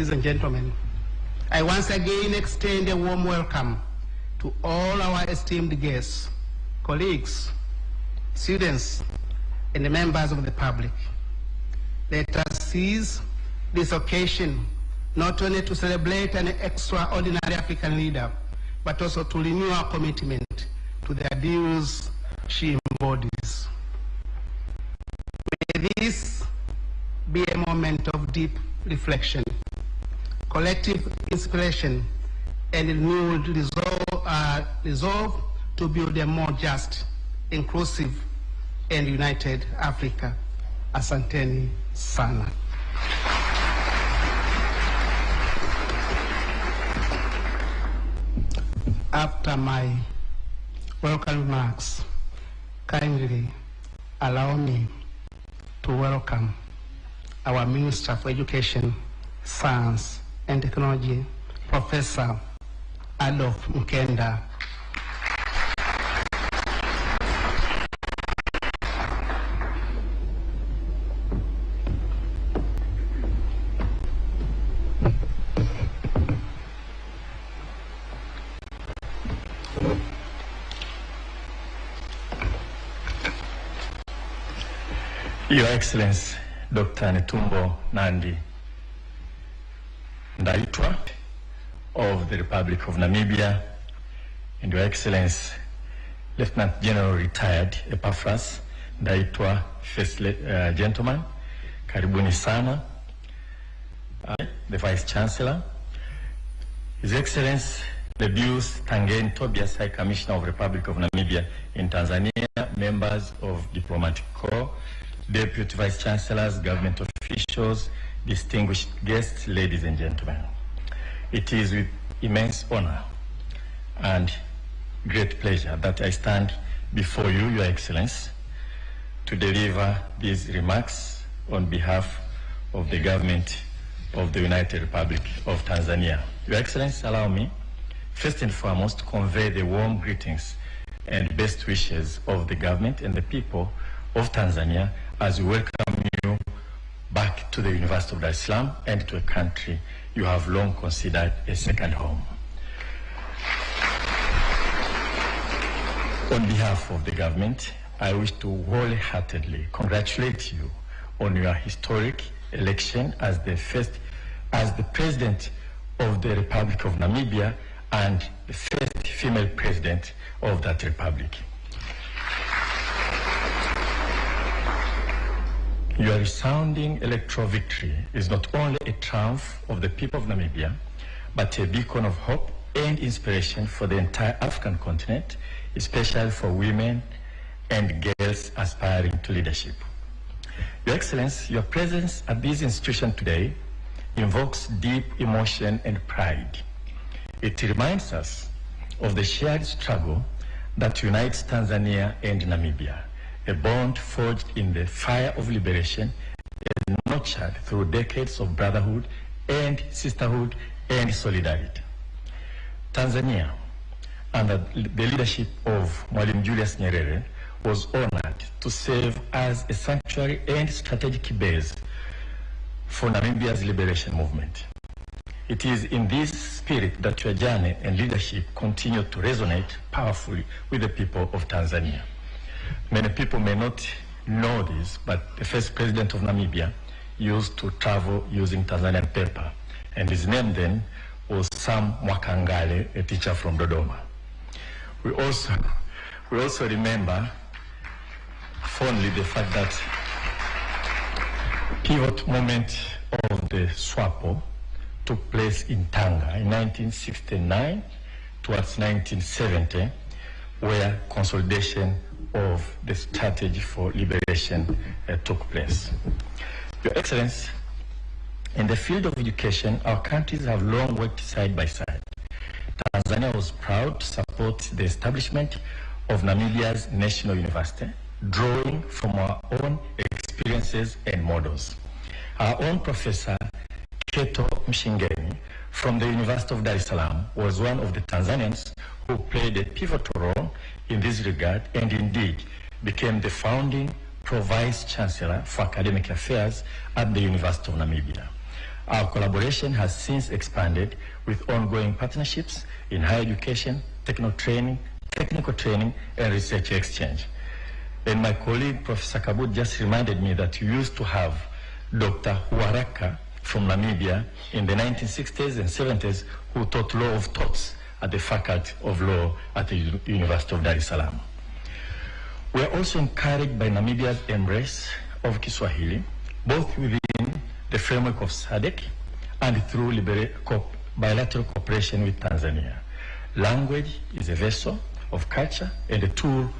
ladies and gentlemen, I once again extend a warm welcome to all our esteemed guests, colleagues, students, and the members of the public. Let us seize this occasion not only to celebrate an extraordinary African leader, but also to renew our commitment to the ideals she embodies. May this be a moment of deep reflection, collective inspiration, and renewed resolve to build a more just, inclusive, and united Africa. Asanteni sana. After my welcome remarks, kindly allow me to welcome our Minister for Education, Science and Technology, Professor Adolf Mkenda. Your Excellency, Dr. Netumbo Nandi Ndaitwa of the Republic of Namibia, and Your Excellency, Lieutenant General Retired Epaphras Ndaitwa, First Gentleman, Karibuni Sana, the Vice Chancellor, His Excellency, Lebius Tangen Tobias, High Commissioner of the Republic of Namibia in Tanzania, members of Diplomatic Corps, Deputy Vice Chancellors, government officials, distinguished guests, ladies and gentlemen. It is with immense honor and great pleasure that I stand before you, Your Excellency, to deliver these remarks on behalf of the government of the United Republic of Tanzania. Your Excellency, allow me, first and foremost, to convey the warm greetings and best wishes of the government and the people of Tanzania as we welcome you back to the University of Dar es Salaam and to a country you have long considered a second home. On behalf of the government, I wish to wholeheartedly congratulate you on your historic election as the President of the Republic of Namibia and the first female President of that Republic. Your resounding electoral victory is not only a triumph of the people of Namibia, but a beacon of hope and inspiration for the entire African continent, especially for women and girls aspiring to leadership. Your Excellency, your presence at this institution today invokes deep emotion and pride. It reminds us of the shared struggle that unites Tanzania and Namibia, a bond forged in the fire of liberation and nurtured through decades of brotherhood and sisterhood and solidarity. Tanzania, under the leadership of Mwalimu Julius Nyerere, was honored to serve as a sanctuary and strategic base for Namibia's liberation movement. It is in this spirit that your journey and leadership continue to resonate powerfully with the people of Tanzania. Many people may not know this, but the first president of Namibia used to travel using Tanzanian paper, and his name then was Sam Mwakangale, a teacher from Dodoma. We also remember fondly the fact that pivot moment of the SWAPO took place in Tanga in 1969 towards 1970, where consolidation of the strategy for liberation took place. Your Excellency, in the field of education, our countries have long worked side by side. Tanzania was proud to support the establishment of Namibia's National University, drawing from our own experiences and models. Our own Professor Keto Mshingeni from the University of Dar es Salaam was one of the Tanzanians who played a pivotal role in this regard and indeed became the founding Pro-Vice Chancellor for Academic Affairs at the University of Namibia. Our collaboration has since expanded with ongoing partnerships in higher education, technical training, and research exchange. And my colleague, Professor Kabut, just reminded me that you used to have Dr. Huaraka from Namibia in the 1960s and 70s who taught law of torts at the Faculty of Law at the University of Dar es Salaam. We are also encouraged by Namibia's embrace of Kiswahili, both within the framework of SADC and through bilateral cooperation with Tanzania. Language is a vessel of culture and a tool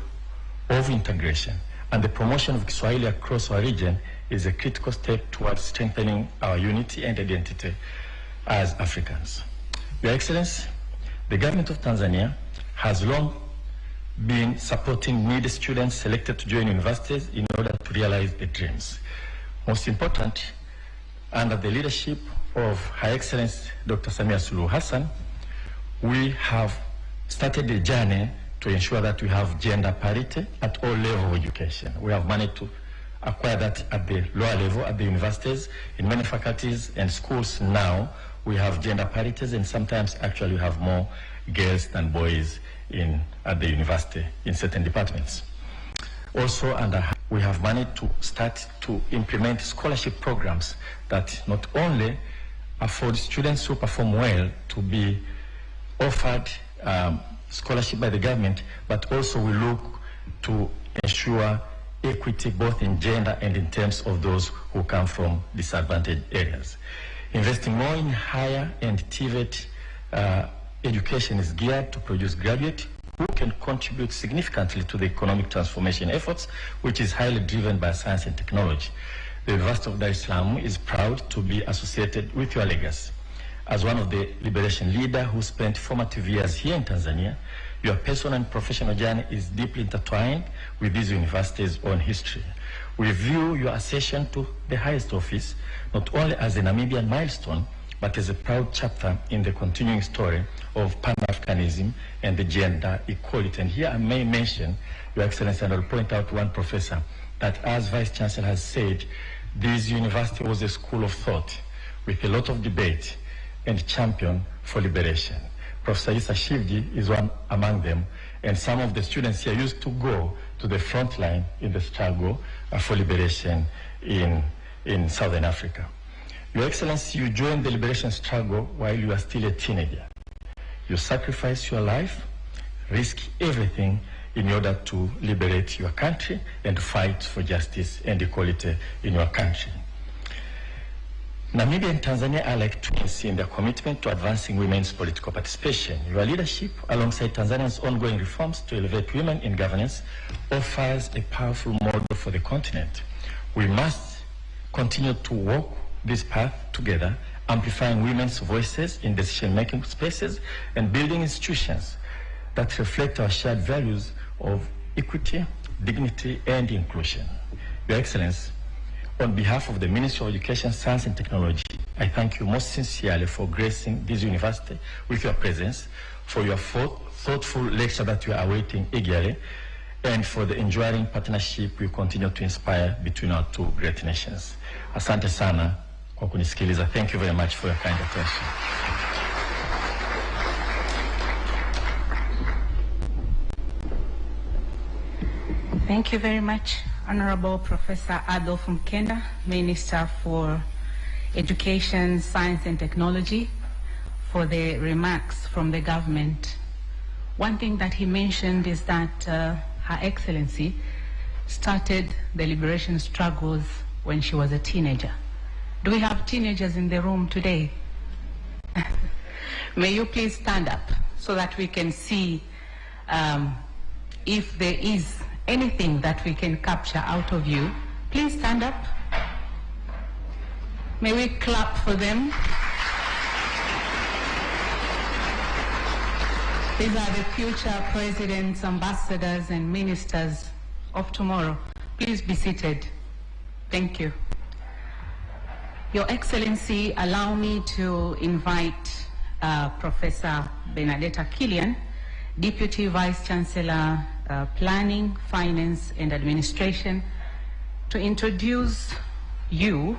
of integration, and the promotion of Kiswahili across our region is a critical step towards strengthening our unity and identity as Africans. Your Excellency, the government of Tanzania has long been supporting needy students selected to join universities in order to realize their dreams. Most important, under the leadership of Her Excellency Dr. Samia Suluhu Hassan, we have started a journey to ensure that we have gender parity at all levels of education. We have managed to acquire that at the lower level, at the universities. In many faculties and schools now, we have gender parities, and sometimes actually we have more girls than boys at the university in certain departments. Also, we have managed to start to implement scholarship programs that not only afford students who perform well to be offered scholarship by the government, but also we look to ensure equity both in gender and in terms of those who come from disadvantaged areas. Investing more in higher and TVET education is geared to produce graduates who can contribute significantly to the economic transformation efforts, which is highly driven by science and technology. The University of Dar es Salaam is proud to be associated with your legacy. As one of the liberation leaders who spent formative years here in Tanzania, your personal and professional journey is deeply intertwined with these universities' own history. We view your accession to the highest office not only as a Namibian milestone, but as a proud chapter in the continuing story of Pan-Africanism and the gender equality. And here I may mention, Your Excellency, and I'll point out one professor, that as Vice Chancellor has said, this university was a school of thought with a lot of debate and champion for liberation. Professor Isa Shivji is one among them, and some of the students here used to go to the front line in the struggle for liberation in Southern Africa. Your Excellency, you joined the liberation struggle while you are still a teenager. You sacrificed your life, risk everything in order to liberate your country and fight for justice and equality in your country. Namibia and Tanzania are like twins in their commitment to advancing women's political participation. Your leadership, alongside Tanzania's ongoing reforms to elevate women in governance, offers a powerful model for the continent. We must continue to walk this path together, amplifying women's voices in decision-making spaces and building institutions that reflect our shared values of equity, dignity, and inclusion. Your Excellency, on behalf of the Ministry of Education, Science and Technology, I thank you most sincerely for gracing this university with your presence, for your thoughtful lecture that you are awaiting eagerly, and for the enduring partnership we continue to inspire between our two great nations. Asante sana kwa kunisikiliza. Thank you very much for your kind attention. Thank you very much, Honorable Professor Adolf Mkenda, Minister for Education, Science and Technology, for the remarks from the government. One thing that he mentioned is that Her Excellency started the liberation struggles when she was a teenager. Do we have teenagers in the room today? May you please stand up so that we can see if there is anything that we can capture out of you. Please stand up. May we clap for them? These are the future presidents, ambassadors, and ministers of tomorrow. Please be seated. Thank you. Your Excellency, allow me to invite Professor Benedetta Killian, Deputy Vice Chancellor, Planning, Finance and Administration, to introduce you,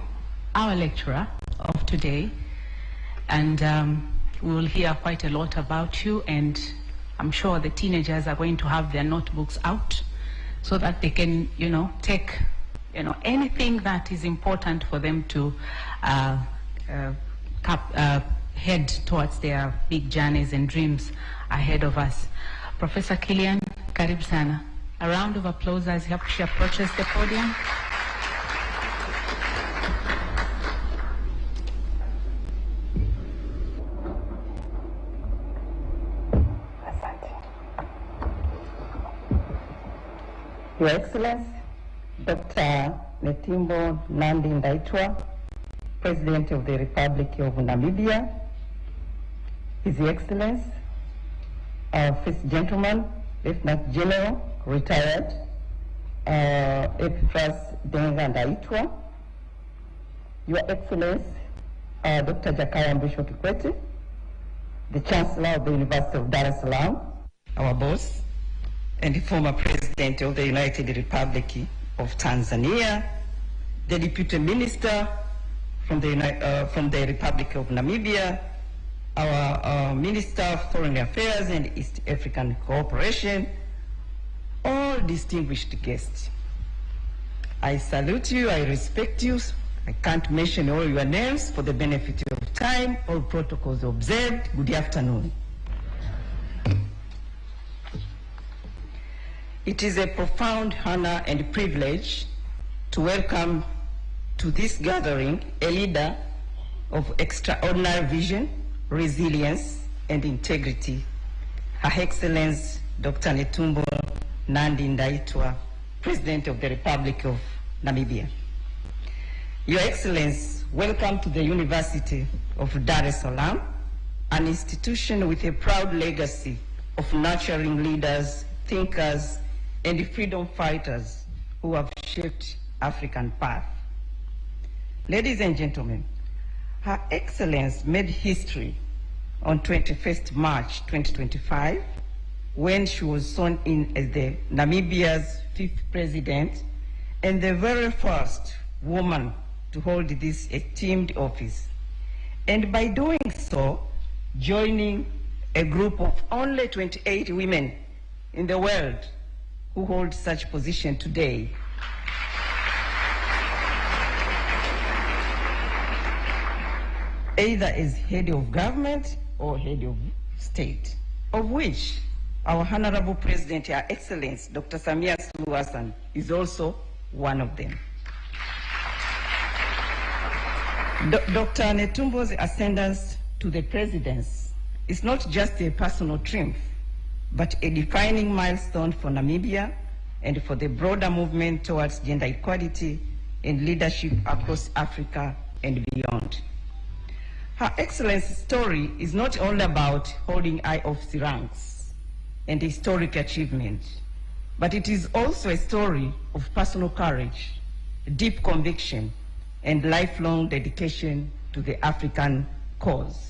our lecturer of today. And we will hear quite a lot about you, and I'm sure the teenagers are going to have their notebooks out so that they can, take, anything that is important for them to head towards their big journeys and dreams ahead of us. Professor Kilian, karibu sana. A round of applause as she approaches the podium. Your Excellency, Dr. Netumbo Nandi-Ndaitwah, President of the Republic of Namibia, His Excellency, our First Gentleman, Lieutenant General, retired, Epipras Denga Ndaitwah, Your Excellency, Dr. Jakaya Mrisho Kikwete, the Chancellor of the University of Dar es Salaam, our boss, and the former President of the United Republic of Tanzania, the Deputy Minister from the Republic of Namibia, our Minister of Foreign Affairs and East African Cooperation, all distinguished guests. I salute you, I respect you. I can't mention all your names for the benefit of time, all protocols observed. Good afternoon. It is a profound honor and privilege to welcome to this gathering a leader of extraordinary vision, resilience, and integrity, Her Excellency Dr. Netumbo Nandi-Ndaitwah, President of the Republic of Namibia. Your Excellency, welcome to the University of Dar es Salaam, an institution with a proud legacy of nurturing leaders, thinkers, and freedom fighters who have shaped African path. Ladies and gentlemen, Her Excellency made history on 21st March 2025 when she was sworn in as the Namibia's 5th president and the very first woman to hold this esteemed office. And by doing so, joining a group of only 28 women in the world who hold such position today. Either as head of government or head of state, of which our Honorable President, Her Excellency Dr. Samia Suluhu Hassan, is also one of them. Dr. Netumbo's ascendance to the presidency is not just a personal triumph, but a defining milestone for Namibia and for the broader movement towards gender equality and leadership across Africa and beyond. Her Excellency's story is not only about holding high office ranks and historic achievement, but it is also a story of personal courage, deep conviction, and lifelong dedication to the African cause.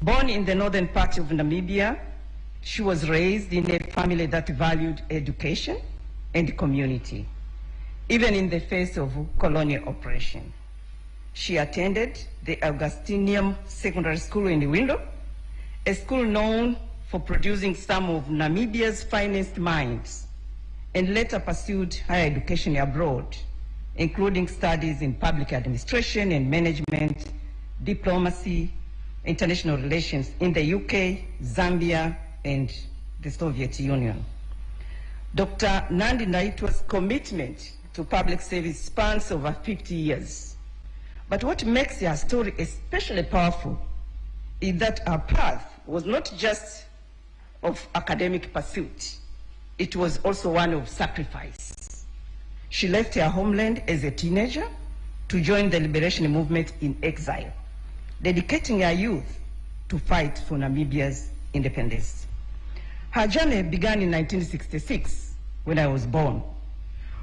Born in the northern part of Namibia, she was raised in a family that valued education and community, even in the face of colonial oppression. She attended the Augustinium Secondary School in Windo, a school known for producing some of Namibia's finest minds, and later pursued higher education abroad, including studies in public administration and management, diplomacy, international relations in the UK, Zambia, and the Soviet Union. Dr. Nandi-Ndaitwah's commitment to public service spans over 50 years. But what makes her story especially powerful is that her path was not just of academic pursuit, it was also one of sacrifice. She left her homeland as a teenager to join the liberation movement in exile, dedicating her youth to fight for Namibia's independence. Her journey began in 1966, when I was born,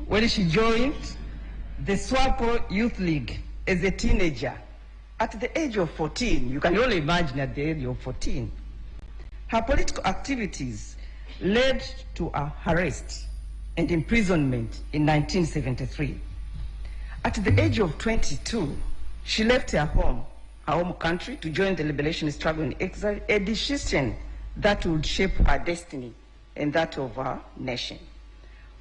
when she joined the SWAPO Youth League as a teenager. At the age of 14, you can only imagine at the age of 14. Her political activities led to her arrest and imprisonment in 1973. At the age of 22, She left her home country, to join the liberation struggle in exile, a decision that would shape her destiny and that of her nation.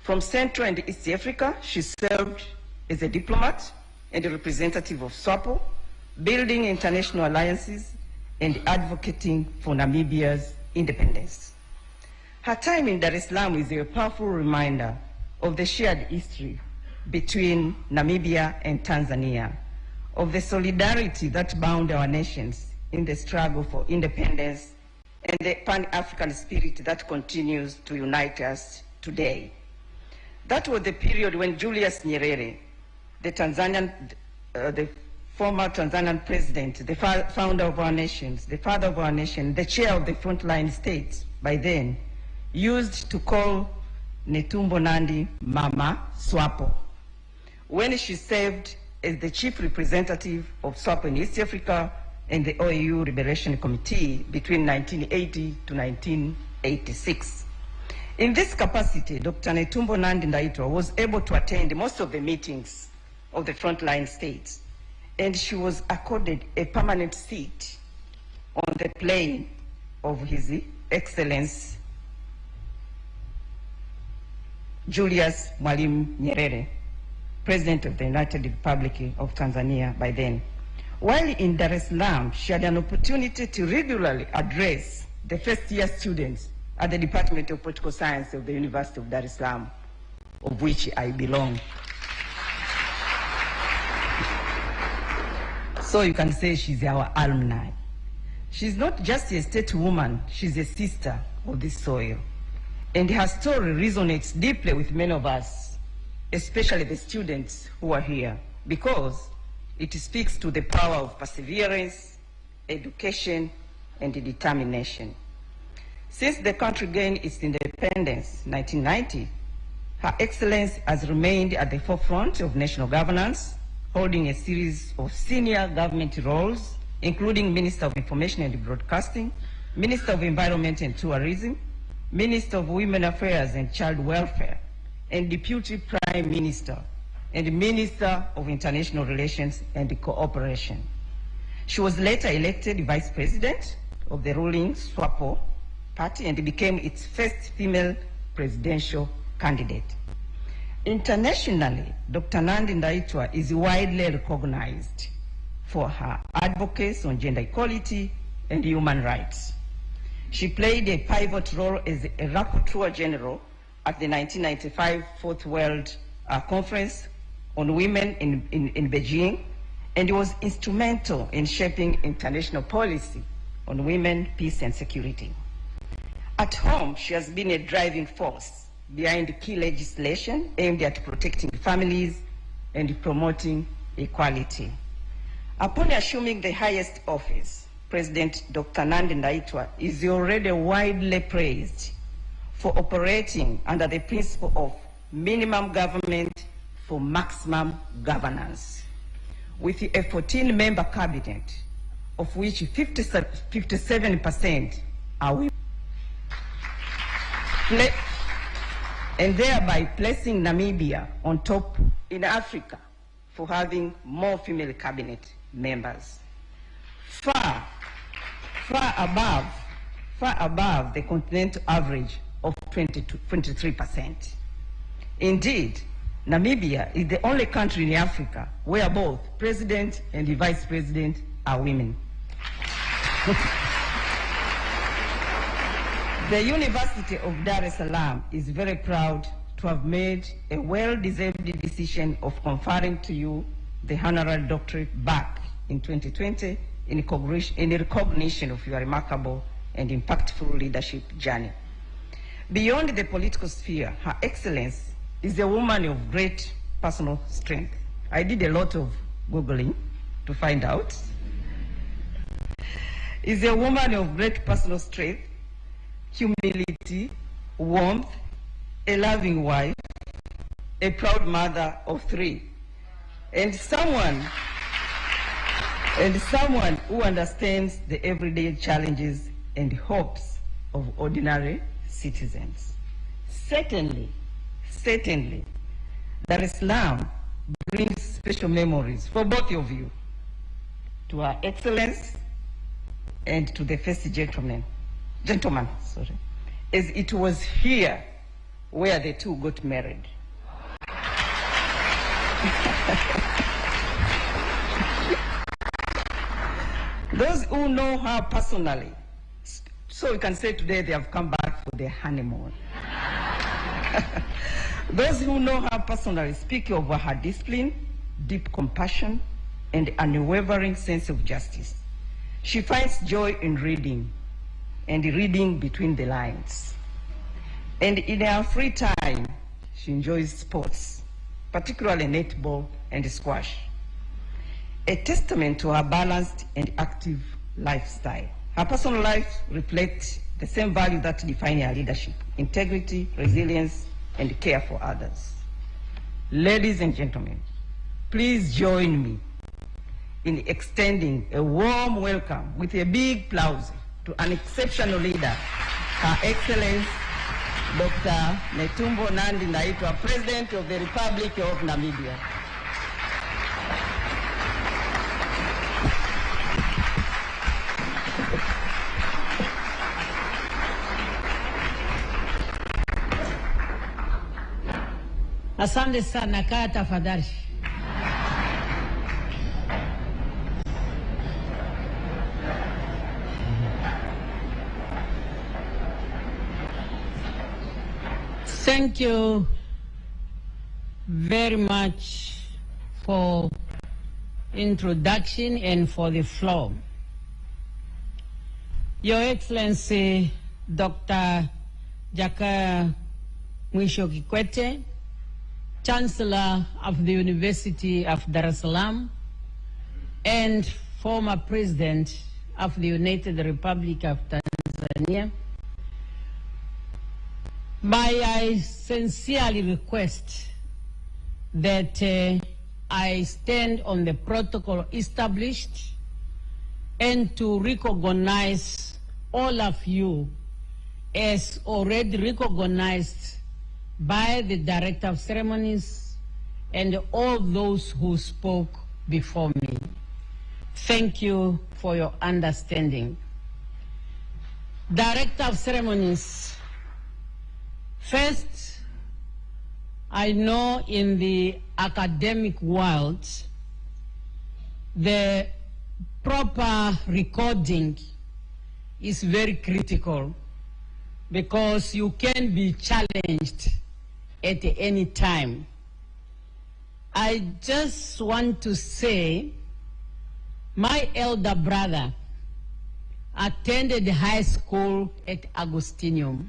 From Central and East Africa, she served as a diplomat and a representative of SWAPO, building international alliances and advocating for Namibia's independence. Her time in Dar es Salaam is a powerful reminder of the shared history between Namibia and Tanzania, of the solidarity that bound our nations in the struggle for independence, and the Pan-African spirit that continues to unite us today. That was the period when Julius Nyerere, the former Tanzanian president, the founder of our nations, the father of our nation, the chair of the frontline states by then, used to call Netumbo Nandi Mama SWAPO, when she served as the chief representative of SWAPO in East Africa and the OAU Liberation Committee between 1980 to 1986. In this capacity, Dr. Netumbo Nandi Ndaitwah was able to attend most of the meetings of the frontline states, and she was accorded a permanent seat on the plane of His Excellency Julius Mwalimu Nyerere, President of the United Republic of Tanzania by then. While in Dar es Salaam, she had an opportunity to regularly address the first-year students at the Department of Political Science of the University of Dar es Salaam, of which I belong. So you can say she's our alumni. She's not just a state woman, she's a sister of this soil. And her story resonates deeply with many of us, especially the students who are here, because it speaks to the power of perseverance, education, and determination. Since the country gained its independence in 1990, Her Excellency has remained at the forefront of national governance, holding a series of senior government roles, including Minister of Information and Broadcasting, Minister of Environment and Tourism, Minister of Women Affairs and Child Welfare, and Deputy Prime Minister, and Minister of International Relations and Cooperation. She was later elected Vice President of the ruling SWAPO party and became its first female presidential candidate. Internationally, Dr. Nandi Ndaitwah is widely recognized for her advocacy on gender equality and human rights. She played a pivotal role as a rapporteur general at the 1995 Fourth World Conference on Women in Beijing, and was instrumental in shaping international policy on women, peace, and security. At home, she has been a driving force behind key legislation aimed at protecting families and promoting equality. Upon assuming the highest office, President Dr. Nandi Ndaitwah is already widely praised for operating under the principle of minimum government for maximum governance, with a 14-member cabinet, of which 57% are women, and thereby placing Namibia on top in Africa for having more female cabinet members, far above the continental average of 23%. Indeed, Namibia is the only country in Africa where both president and the vice president are women. The University of Dar es Salaam is very proud to have made a well-deserved decision of conferring to you the honorary doctorate back in 2020 in recognition of your remarkable and impactful leadership journey. Beyond the political sphere, Her Excellency is a woman of great personal strength. I did a lot of Googling to find out. Is a woman of great personal strength, humility, warmth, a loving wife, a proud mother of 3, and someone who understands the everyday challenges and hopes of ordinary citizens. Certainly, Dar es Salaam brings special memories for both of you, to Her Excellency and to the first gentleman, as it was here where the two got married. Those who know her personally, so you can say today they have come back for their honeymoon. Those who know her personally speak of her discipline, deep compassion, and unwavering sense of justice. She finds joy in reading, and reading between the lines. And in her free time, she enjoys sports, particularly netball and squash, a testament to her balanced and active lifestyle. Her personal life reflects the same values that define her leadership: integrity, resilience, and care for others. Ladies and gentlemen, please join me in extending a warm welcome with a big applause to an exceptional leader, Her Excellency Dr. Netumbo Nandi Ndaitwah, President of the Republic of Namibia. Asante sana, kaa tafadhali. Thank you very much for introduction and for the floor. Your Excellency, Dr. Jakaya Mwisho Kikwete, Chancellor of the University of Dar es Salaam and former President of the United Republic of Tanzania, I sincerely request that I stand on the protocol established and to recognize all of you as already recognized by the Director of Ceremonies and all those who spoke before me. Thank you for your understanding. Director of Ceremonies, first, I know in the academic world, the proper recording is very critical because you can be challenged at any time. I just want to say my elder brother attended high school at Agustinium.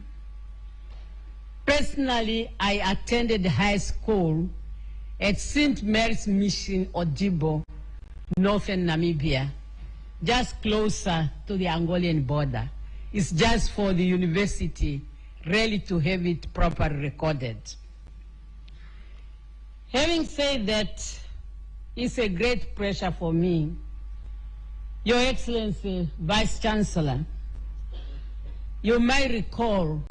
Personally, I attended high school at St. Mary's Mission, Odibo, northern Namibia, just closer to the Angolan border. It's just for the university really to have it properly recorded. Having said that, it's a great pleasure for me, Your Excellency, Vice Chancellor, you may recall,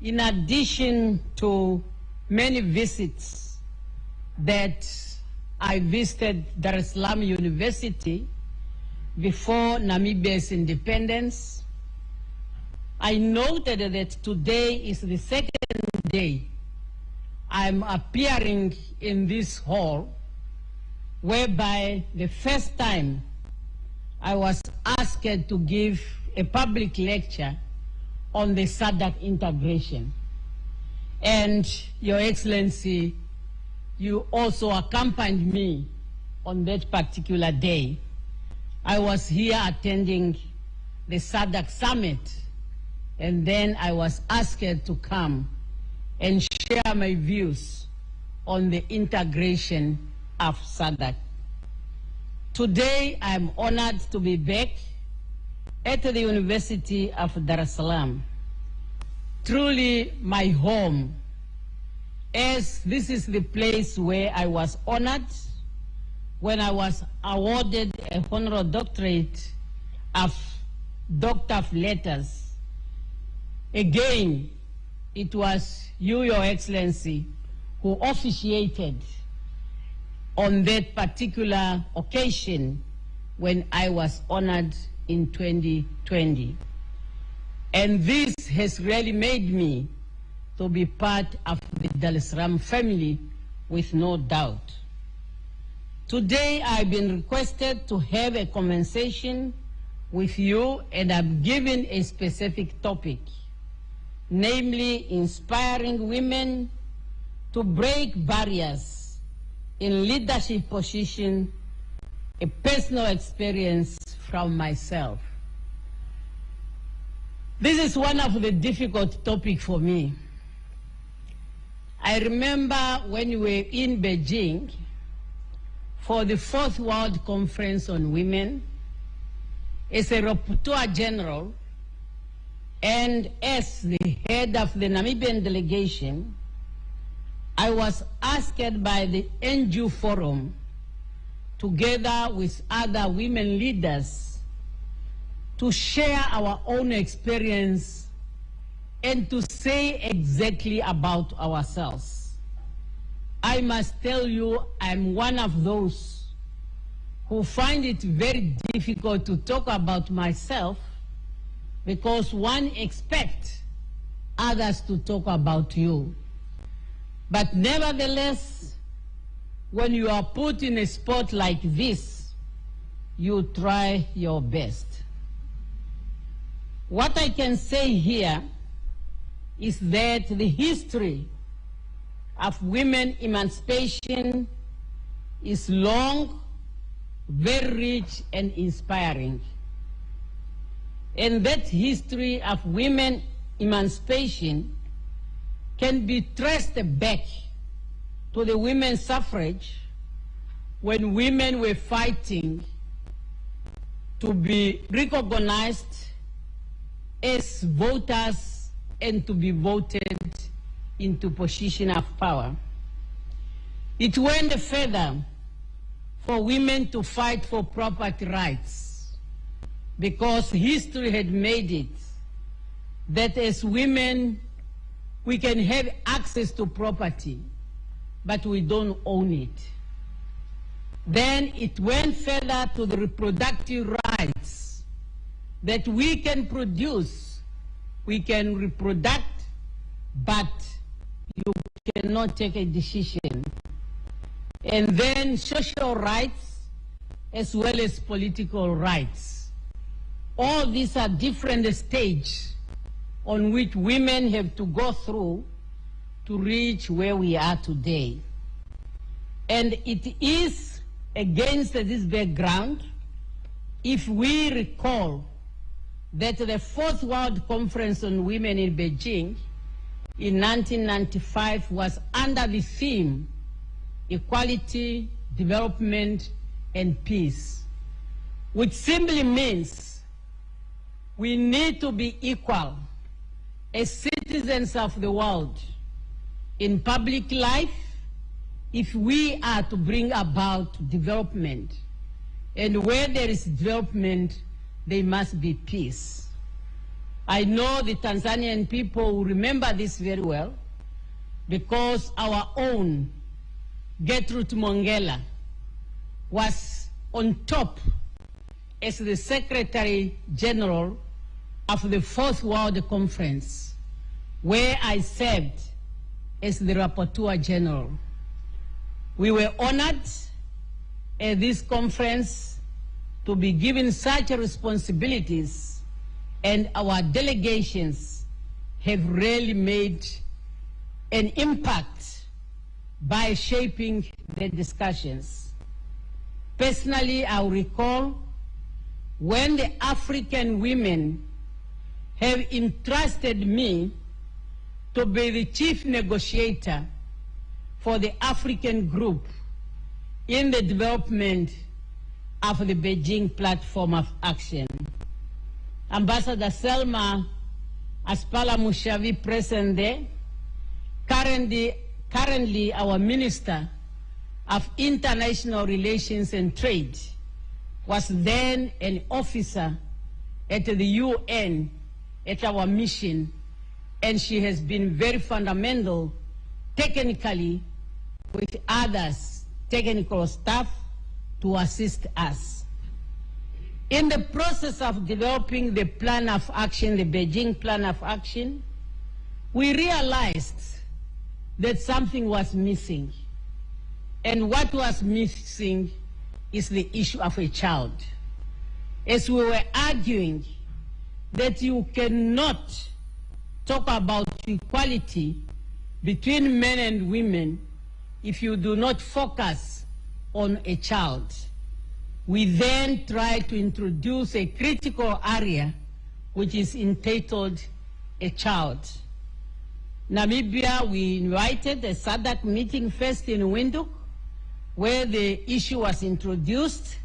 in addition to many visits that I visited Dar es Salaam University before Namibia's independence, I noted that today is the second day I'm appearing in this hall, whereby the first time I was asked to give a public lecture on the SADC integration. And Your Excellency, you also accompanied me on that particular day. I was here attending the SADC summit, and then I was asked to come and share my views on the integration of SADC. Today, I'm honored to be back at the University of Dar es Salaam, truly my home, as this is the place where I was honored when I was awarded a honorary doctorate of Doctor of Letters. Again, it was you, Your Excellency, who officiated on that particular occasion when I was honored in 2020. And this has really made me to be part of the Dar es Salaam family with no doubt. Today I've been requested to have a conversation with you, and I'm given a specific topic, namely inspiring women to break barriers in leadership position, a personal experience from myself. This is one of the difficult topics for me. I remember when we were in Beijing for the 4th World Conference on Women, as a rapporteur general and as the head of the Namibian delegation, I was asked by the NGO Forum, together with other women leaders, to share our own experience and to say exactly about ourselves. I must tell you, I'm one of those who find it very difficult to talk about myself because one expects others to talk about you. But nevertheless, when you are put in a spot like this, you try your best. What I can say here is that the history of women emancipation is long, very rich and inspiring. And that history of women emancipation can be traced back to the women's suffrage when women were fighting to be recognized as voters and to be voted into position of power. It went further for women to fight for property rights because history had made it that as women we can have access to property, but we don't own it. Then it went further to the reproductive rights, that we can produce, we can reproduce, but you cannot take a decision. And then social rights as well as political rights. All these are different stages on which women have to go through to reach where we are today. And it is against this background, if we recall that the 4th World Conference on Women in Beijing in 1995 was under the theme Equality, Development, and Peace, which simply means we need to be equal as citizens of the world in public life if we are to bring about development. And where there is development, there must be peace. I know the Tanzanian people will remember this very well because our own Gertrude Mongela was on top as the Secretary General of the 4th World Conference, where I served as the Rapporteur General. We were honored at this conference to be given such responsibilities, and our delegations have really made an impact by shaping the discussions. Personally, I recall when the African women have entrusted me to be the chief negotiator for the African group in the development of the Beijing Platform of Action. Ambassador Selma Aspala Mushavi present there, currently our Minister of International Relations and Trade, was then an officer at the UN at our mission, and she has been very fundamental technically with others, technical staff, to assist us. In the process of developing the plan of action, the Beijing plan of action, we realized that something was missing. And what was missing is the issue of a child. As we were arguing that you cannot talk about equality between men and women if you do not focus on a child. We then tried to introduce a critical area which is entitled a child. Namibia, we invited a SADC meeting first in Windhoek, where the issue was introduced,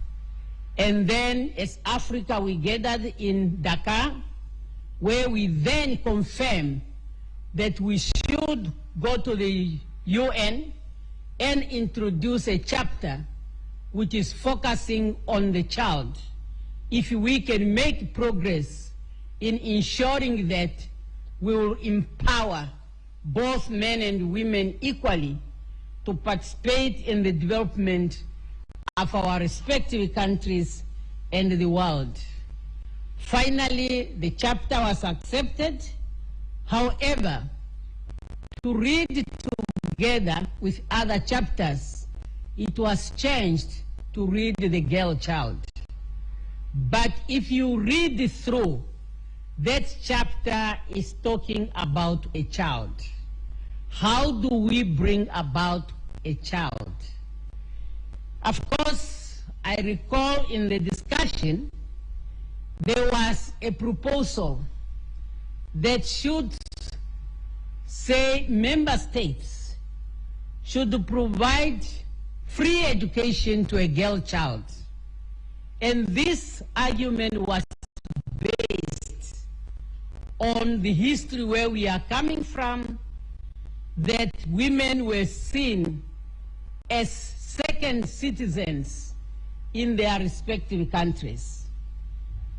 and then as Africa we gathered in Dakar, where we then confirmed that we should go to the UN and introduce a chapter which is focusing on the child. If we can make progress in ensuring that we will empower both men and women equally to participate in the development of our respective countries and the world. Finally, the chapter was accepted. However, to read together with other chapters, it was changed to read the girl child. But if you read through, that chapter is talking about a child. How do we bring about a child? Of course, I recall in the discussion, there was a proposal that should say member states should provide free education to a girl child. And this argument was based on the history where we are coming from, that women were seen as second citizens in their respective countries.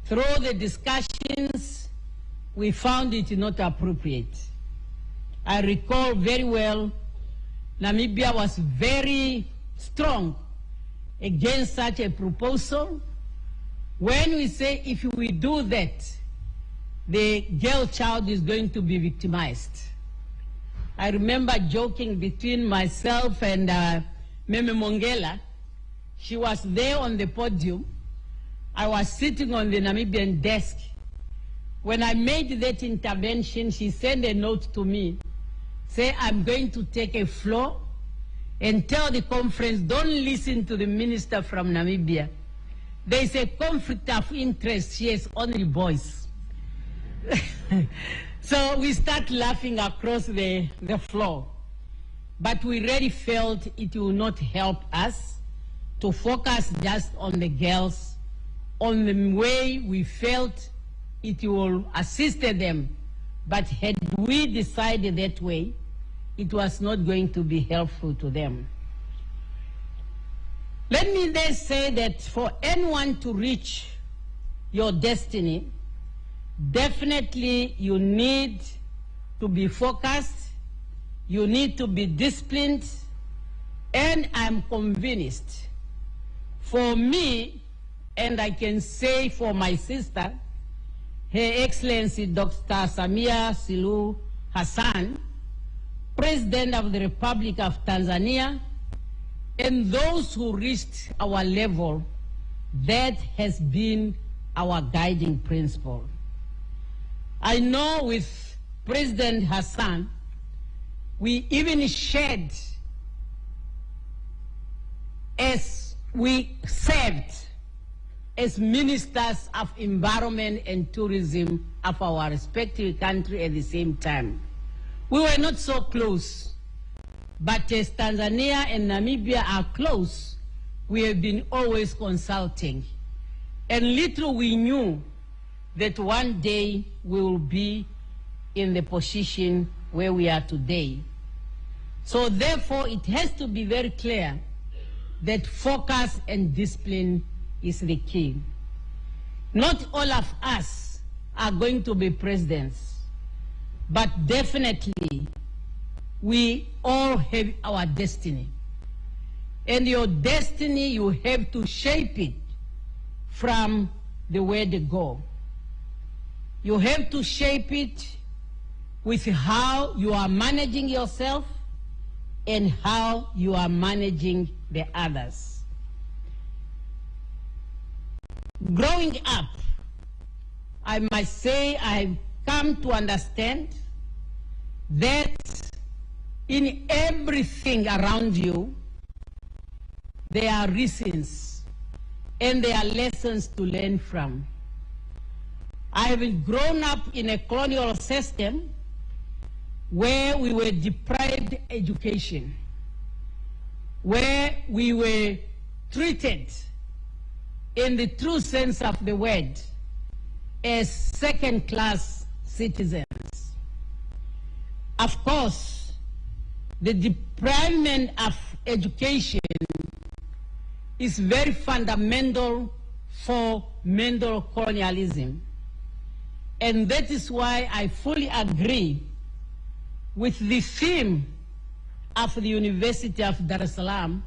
Through the discussions, we found it not appropriate. I recall very well, Namibia was very strong against such a proposal. When we say if we do that, the girl child is going to be victimized. I remember joking between myself and Meme Mongela. She was there on the podium. I was sitting on the Namibian desk. When I made that intervention, she sent a note to me, say, I'm going to take a floor and tell the conference, don't listen to the minister from Namibia. There is a conflict of interest. She has only boys. So we start laughing across the floor. But we really felt it will not help us to focus just on the girls, on the way we felt it will assist them. But had we decided that way, it was not going to be helpful to them. Let me then say that for anyone to reach your destiny, definitely you need to be focused, you need to be disciplined, and I'm convinced, for me, and I can say for my sister, Her Excellency Dr. Samia Suluhu Hassan, President of the Republic of Tanzania, and those who reached our level, that has been our guiding principle. I know with President Hassan, we even shared as we served as ministers of environment and tourism of our respective country at the same time. We were not so close, but as Tanzania and Namibia are close, we have been always consulting. And little we knew that one day we will be in the position where we are today. So therefore, it has to be very clear that focus and discipline is the key. Not all of us are going to be presidents, but definitely we all have our destiny. And your destiny, you have to shape it from the way to go. You have to shape it with how you are managing yourself and how you are managing the others. Growing up, I must say I've come to understand that in everything around you, there are reasons and there are lessons to learn from. I have grown up in a colonial system where we were deprived education, where we were treated in the true sense of the word as second-class citizens. Of course, the deprivation of education is very fundamental for mental colonialism. And that is why I fully agree with the theme of the University of Dar es Salaam,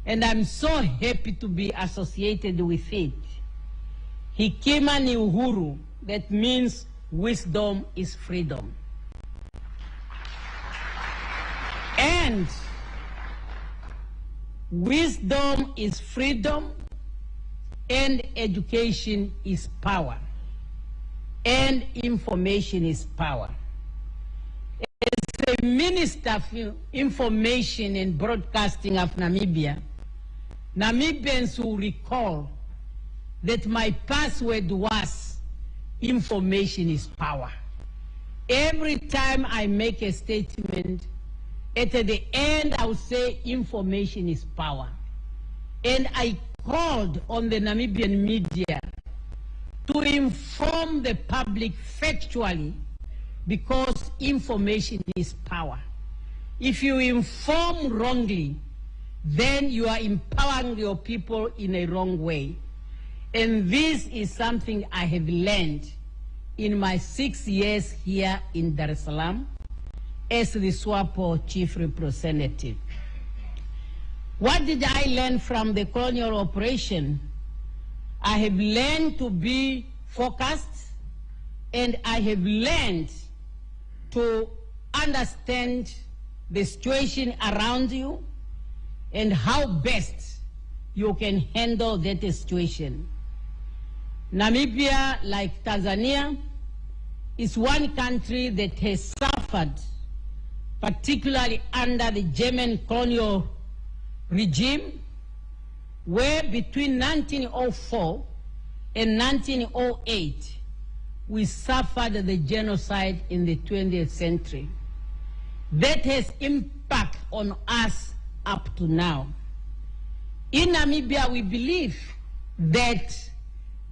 and I'm so happy to be associated with it. Hekima ni uhuru, that means wisdom is freedom. And wisdom is freedom, and education is power, and information is power. As the Minister of Information and Broadcasting of Namibia, Namibians will recall that my password was information is power. Every time I make a statement, at the end I will say information is power. And I called on the Namibian media to inform the public factually, because information is power. If you inform wrongly, then you are empowering your people in a wrong way. And this is something I have learned in my 6 years here in Dar es Salaam as the SWAPO chief representative. What did I learn from the colonial operation? I have learned to be focused, and I have learned to understand the situation around you and how best you can handle that situation. Namibia, like Tanzania, is one country that has suffered, particularly under the German colonial regime, where between 1904 and 1908, we suffered the genocide in the 20th century. That has impact on us up to now. In Namibia, we believe that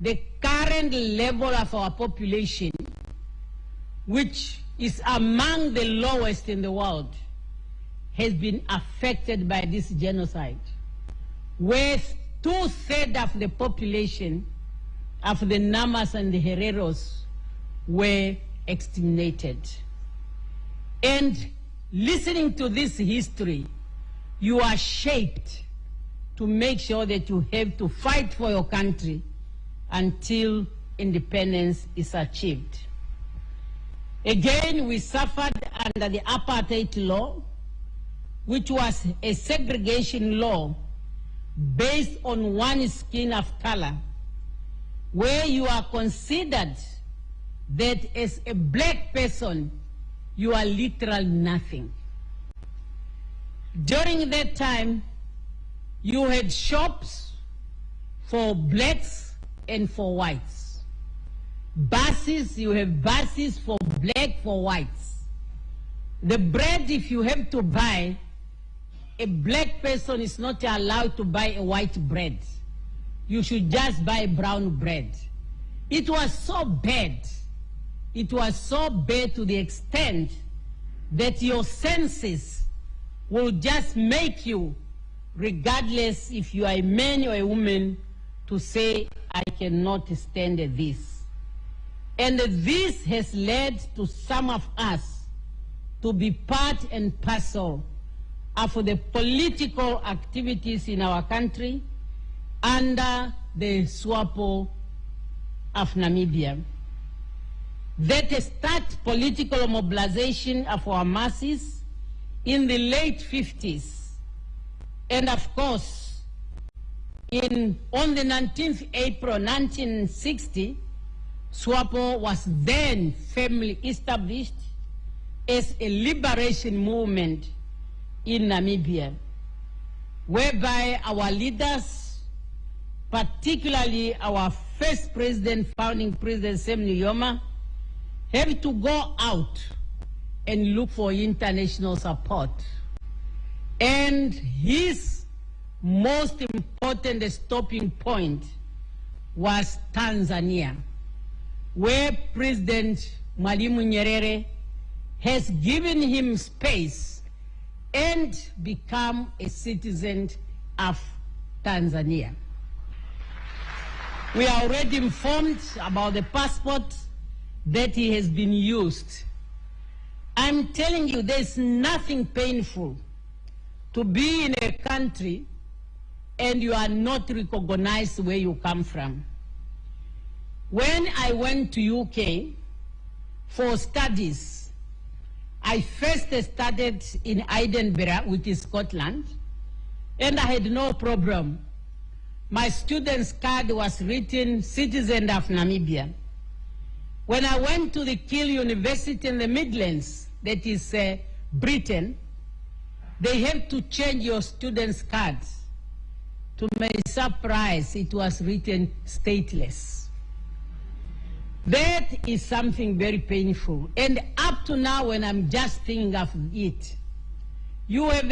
the current level of our population, which is among the lowest in the world, has been affected by this genocide, where 2/3 of the population of the Namas and the Hereros were exterminated. And listening to this history, you are shaped to make sure that you have to fight for your country until independence is achieved. Again, we suffered under the apartheid law, which was a segregation law based on one skin of color, where you are considered that as a black person, you are literal nothing. During that time, you had shops for blacks and for whites. Buses, you have buses for black, for whites. The bread, if you have to buy, a black person is not allowed to buy a white bread. You should just buy brown bread. It was so bad. It was so bad to the extent that your senses will just make you, regardless if you are a man or a woman, to say, I cannot stand this. And this has led to some of us to be part and parcel of the political activities in our country under the SWAPO of Namibia, that start political mobilization of our masses in the late 50s. And of course, on the 19th April 1960, SWAPO was then firmly established as a liberation movement in Namibia, whereby our leaders, particularly our first president, founding President Sam Nujoma, have to go out and look for international support. And his most important stopping point was Tanzania, where President Mwalimu Nyerere has given him space and become a citizen of Tanzania. We are already informed about the passport that he has been used. I'm telling you, there's nothing painful to be in a country and you are not recognized where you come from. When I went to UK for studies, I first started in Edinburgh, which is Scotland, and I had no problem. My student's card was written citizen of Namibia. When I went to the KILA University in the Midlands, that is Britain, they had to change your student's card. To my surprise, it was written stateless. That is something very painful. And up to now, when I'm just thinking of it, you have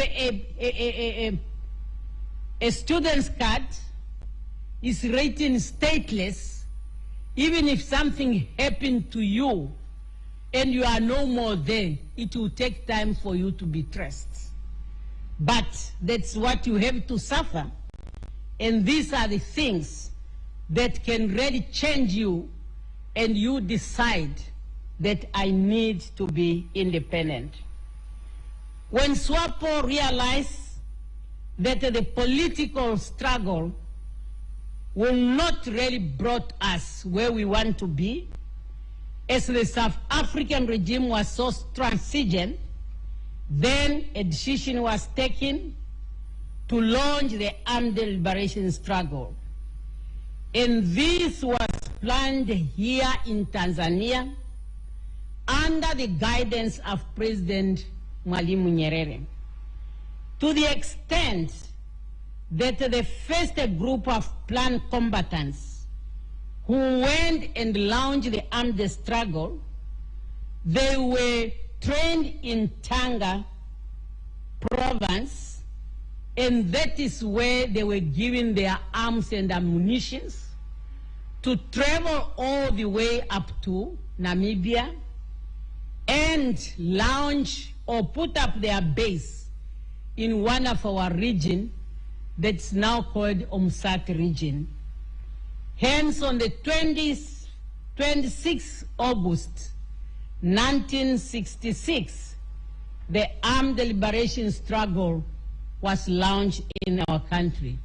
a student's card, is written stateless. Even if something happened to you and you are no more there, it will take time for you to be traced. But that's what you have to suffer. And these are the things that can really change you, and you decide that I need to be independent. When SWAPO realized that the political struggle will not really brought us where we want to be, as the South African regime was so transigent, then a decision was taken to launch the armed liberation struggle. And this was planned here in Tanzania under the guidance of President Mwalimu Nyerere, to the extent that the first group of planned combatants who went and launched the armed struggle, they were trained in Tanga province, and that is where they were given their arms and ammunition to travel all the way up to Namibia and launch or put up their base in one of our regions that's now called Umsat region. Hence, on the 26th August 1966, the armed liberation struggle was launched in our country.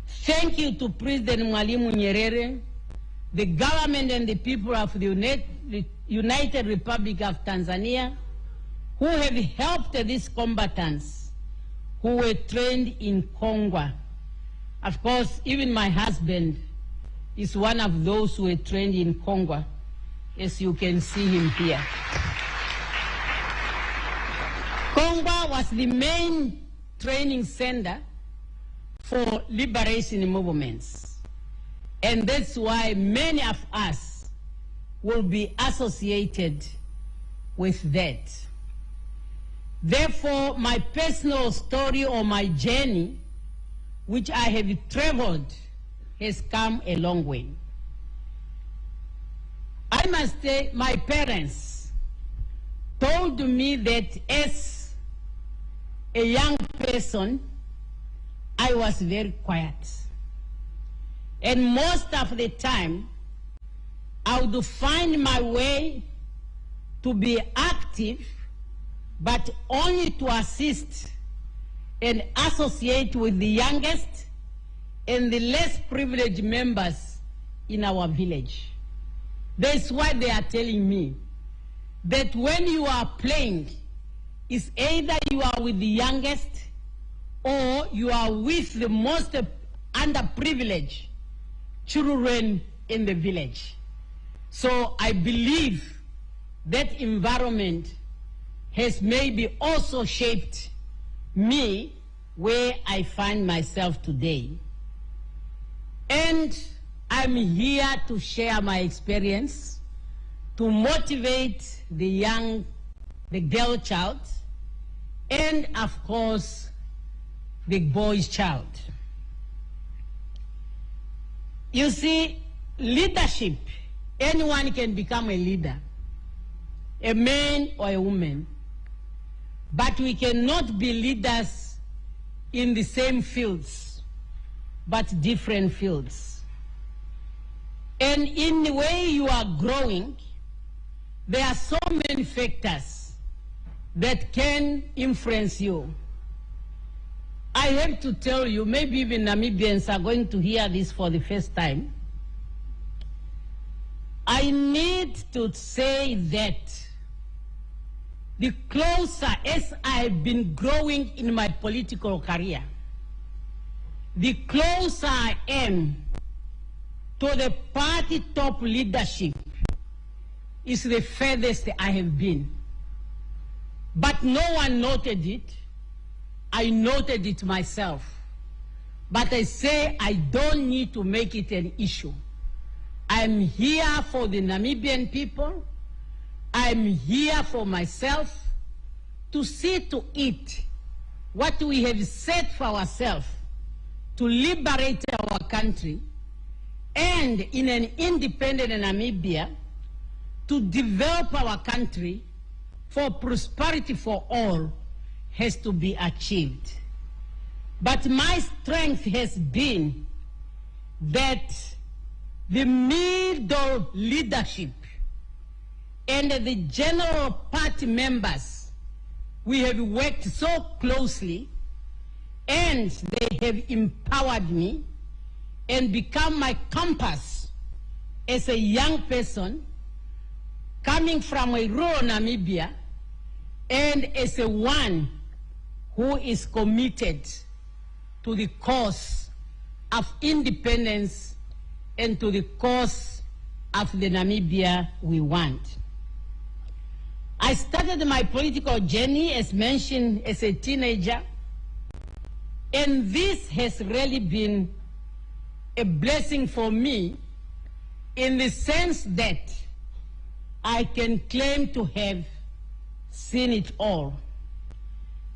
Thank you to President Mwalimu Nyerere, the government and the people of the United Republic of Tanzania, who have helped these combatants who were trained in Congo. Of course, even my husband is one of those who were trained in Congo, as you can see him here. Congo was the main training center for liberation movements. And that's why many of us will be associated with that. Therefore, my personal story or my journey, which I have traveled, has come a long way. I must say, my parents told me that as a young person, I was very quiet. And most of the time, I would find my way to be active, but only to assist and associate with the youngest and the less privileged members in our village. That's why they are telling me that when you are playing, it's either you are with the youngest or you are with the most underprivileged children in the village. So I believe that environment has maybe also shaped me where I find myself today. And I'm here to share my experience, to motivate the girl child, and of course, the boy's child. You see, leadership, anyone can become a leader, a man or a woman, but we cannot be leaders in the same fields, but different fields. And in the way you are growing, there are so many factors that can influence you. I have to tell you, maybe even Namibians are going to hear this for the first time. I need to say that the closer as I've been growing in my political career, the closer I am to the party top leadership is the furthest I have been. But no one noted it. I noted it myself. But I say I don't need to make it an issue. I'm here for the Namibian people. I'm here for myself to see to it what we have set for ourselves to liberate our country, and in an independent Namibia to develop our country for prosperity for all has to be achieved. But my strength has been that the middle leadership and the general party members, we have worked so closely, and they have empowered me and become my compass as a young person coming from a rural Namibia, and as a one who is committed to the cause of independence and to the cause of the Namibia we want. I started my political journey, as mentioned, as a teenager, and this has really been a blessing for me in the sense that I can claim to have seen it all.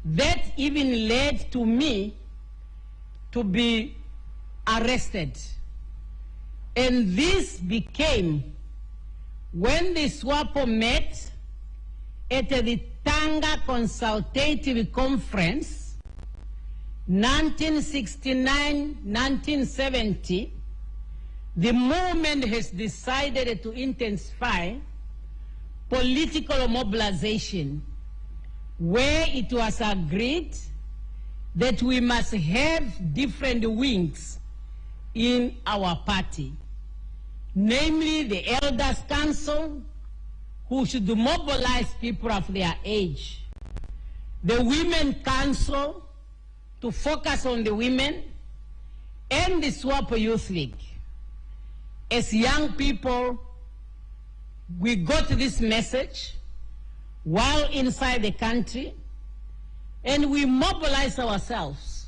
That even led to me to be arrested. And this became when the SWAPO met at the Tanga Consultative Conference, 1969-1970, the movement has decided to intensify political mobilization, where it was agreed that we must have different wings in our party, namely the Elders Council, who should mobilize people of their age, the Women Council, to focus on the women, and the SWAPO Youth League. As young people, we got this message while inside the country, and we mobilized ourselves.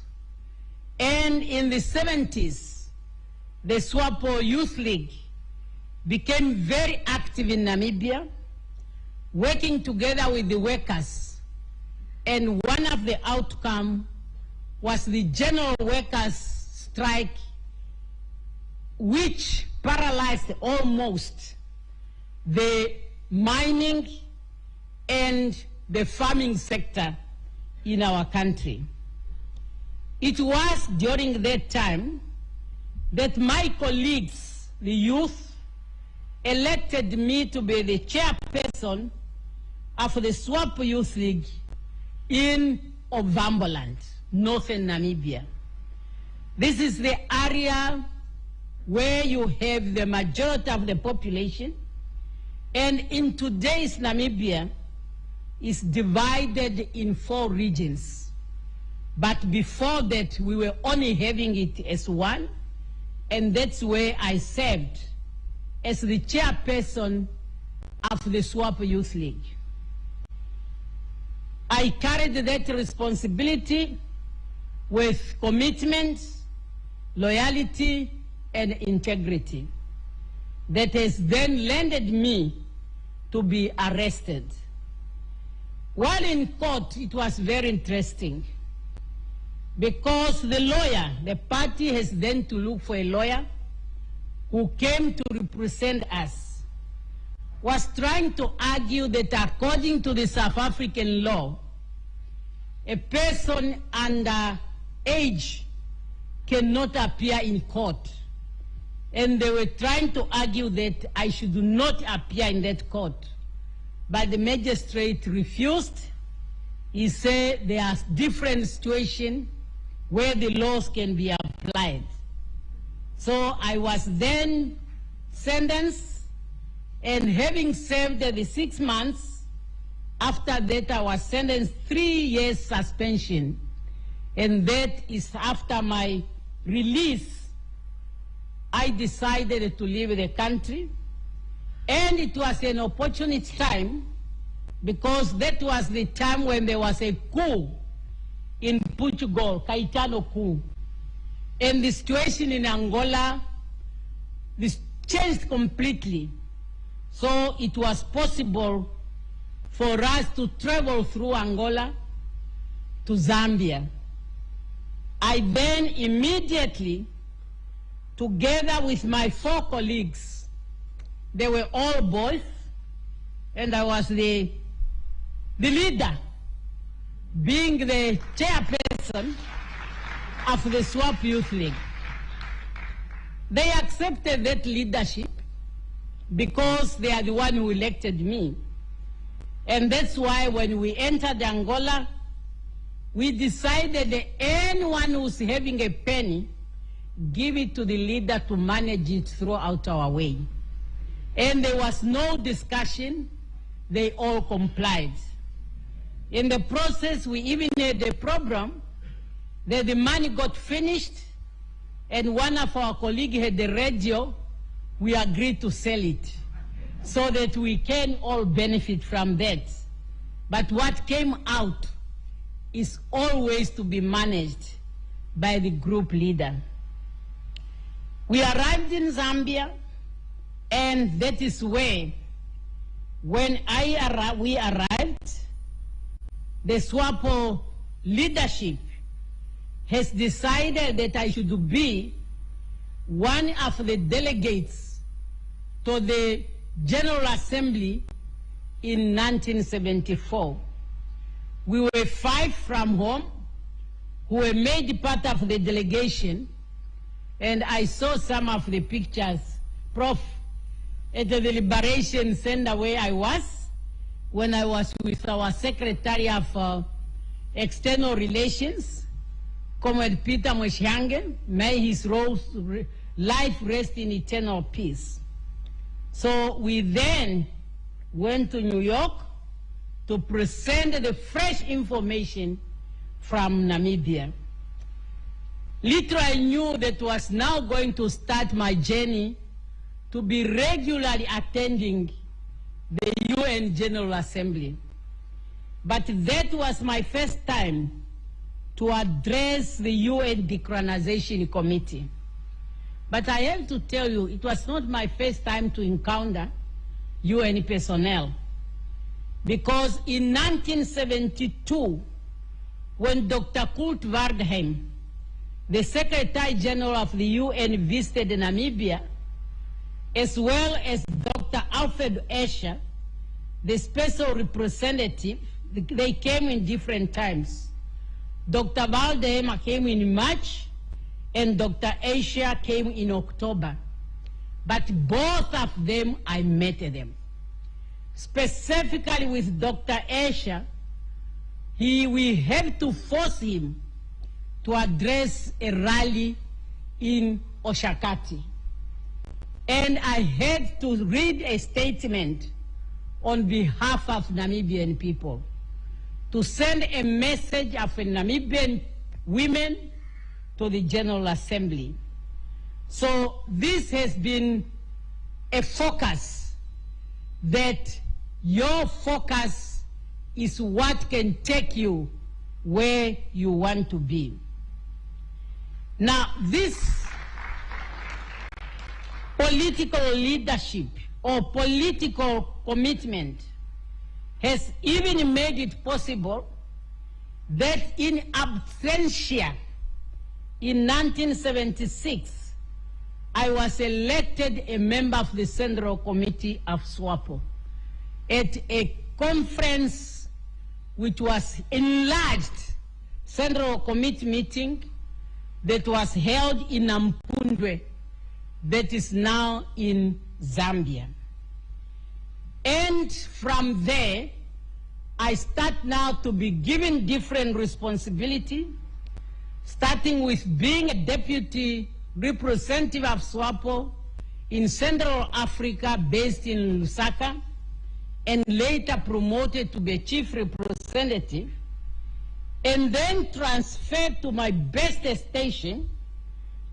And in the 70s, the SWAPO Youth League became very active in Namibia, working together with the workers. And one of the outcomes was the general workers' strike, which paralyzed almost the mining and the farming sector in our country. It was during that time that my colleagues, the youth, elected me to be the chairperson of the SWAPO Youth League in Ovamboland, northern Namibia. This is the area where you have the majority of the population, and in today's Namibia is divided in 4 regions. But before that, we were only having it as one, and that's where I served as the chairperson of the SWAPO Youth League. I carried that responsibility with commitment, loyalty, and integrity that has then landed me to be arrested. While in court, it was very interesting because the lawyer, the party has then to look for a lawyer who came to represent us, was trying to argue that according to the South African law, a person under age cannot appear in court. And they were trying to argue that I should not appear in that court. But the magistrate refused. He said there are different situations where the laws can be applied. So I was then sentenced, and having served the 6 months, after that I was sentenced 3 years suspension. And that is after my release, I decided to leave the country. And it was an opportunity time because that was the time when there was a coup in Portugal, Caetano coup. And the situation in Angola, this changed completely. So it was possible for us to travel through Angola to Zambia. I then immediately, together with my 4 colleagues, they were all boys, and I was the leader, being the chairperson of the SWAPO Youth League. They accepted that leadership because they are the one who elected me. And that's why when we entered Angola, we decided that anyone who's having a penny, give it to the leader to manage it throughout our way. And there was no discussion, they all complied. In the process, we even had a problem that the money got finished, and one of our colleagues had the radio. We agreed to sell it so that we can all benefit from that. But what came out is always to be managed by the group leader. We arrived in Zambia, and that is where, when we arrived, the SWAPO leadership has decided that I should be one of the delegates to the General Assembly in 1974. We were 5 from home who were made part of the delegation, and I saw some of the pictures, Prof, at the Liberation Center where I was, when I was with our Secretary of External Relations, Comrade Peter Moshange. May his life rest in eternal peace. So we then went to New York to present the fresh information from Namibia. Little I knew that was now going to start my journey to be regularly attending the UN General Assembly. But that was my first time to address the UN Decolonization Committee. But I have to tell you, it was not my first time to encounter UN personnel. Because in 1972, when Dr. Kurt Waldheim, the Secretary General of the UN, visited Namibia, as well as Dr. Alfred Escher, the special representative, they came in different times. Dr. Waldheim came in March, and Dr. Escher came in October. But both of them, I met them. Specifically with Dr. Escher, we had to force him to address a rally in Oshakati. and I had to read a statement on behalf of Namibian people to send a message of Namibian women to the General Assembly. So this has been a focus, that your focus is what can take you where you want to be. Now, this political leadership or political commitment has even made it possible that in absentia in 1976, I was elected a member of the Central Committee of SWAPO at a conference which was enlarged Central Committee meeting that was held in Nampundwe, that is now in Zambia. And from there, I start now to be given different responsibility, starting with being a deputy representative of SWAPO in Central Africa based in Lusaka, and later promoted to be a chief representative, and then transferred to my best station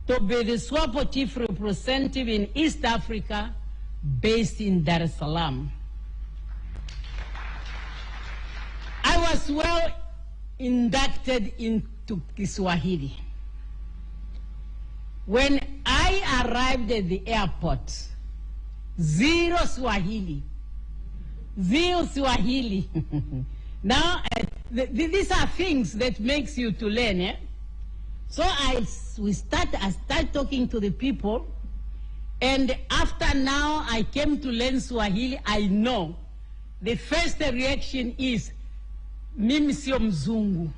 to be the SWAPO chief representative in East Africa based in Dar es Salaam. I was well inducted into Kiswahili. When I arrived at the airport, zero Swahili. Zero Swahili. Now, these are things that makes you to learn, eh? So I start talking to the people, and after now I came to learn Swahili. I know the first reaction is, mimi sio mzungu.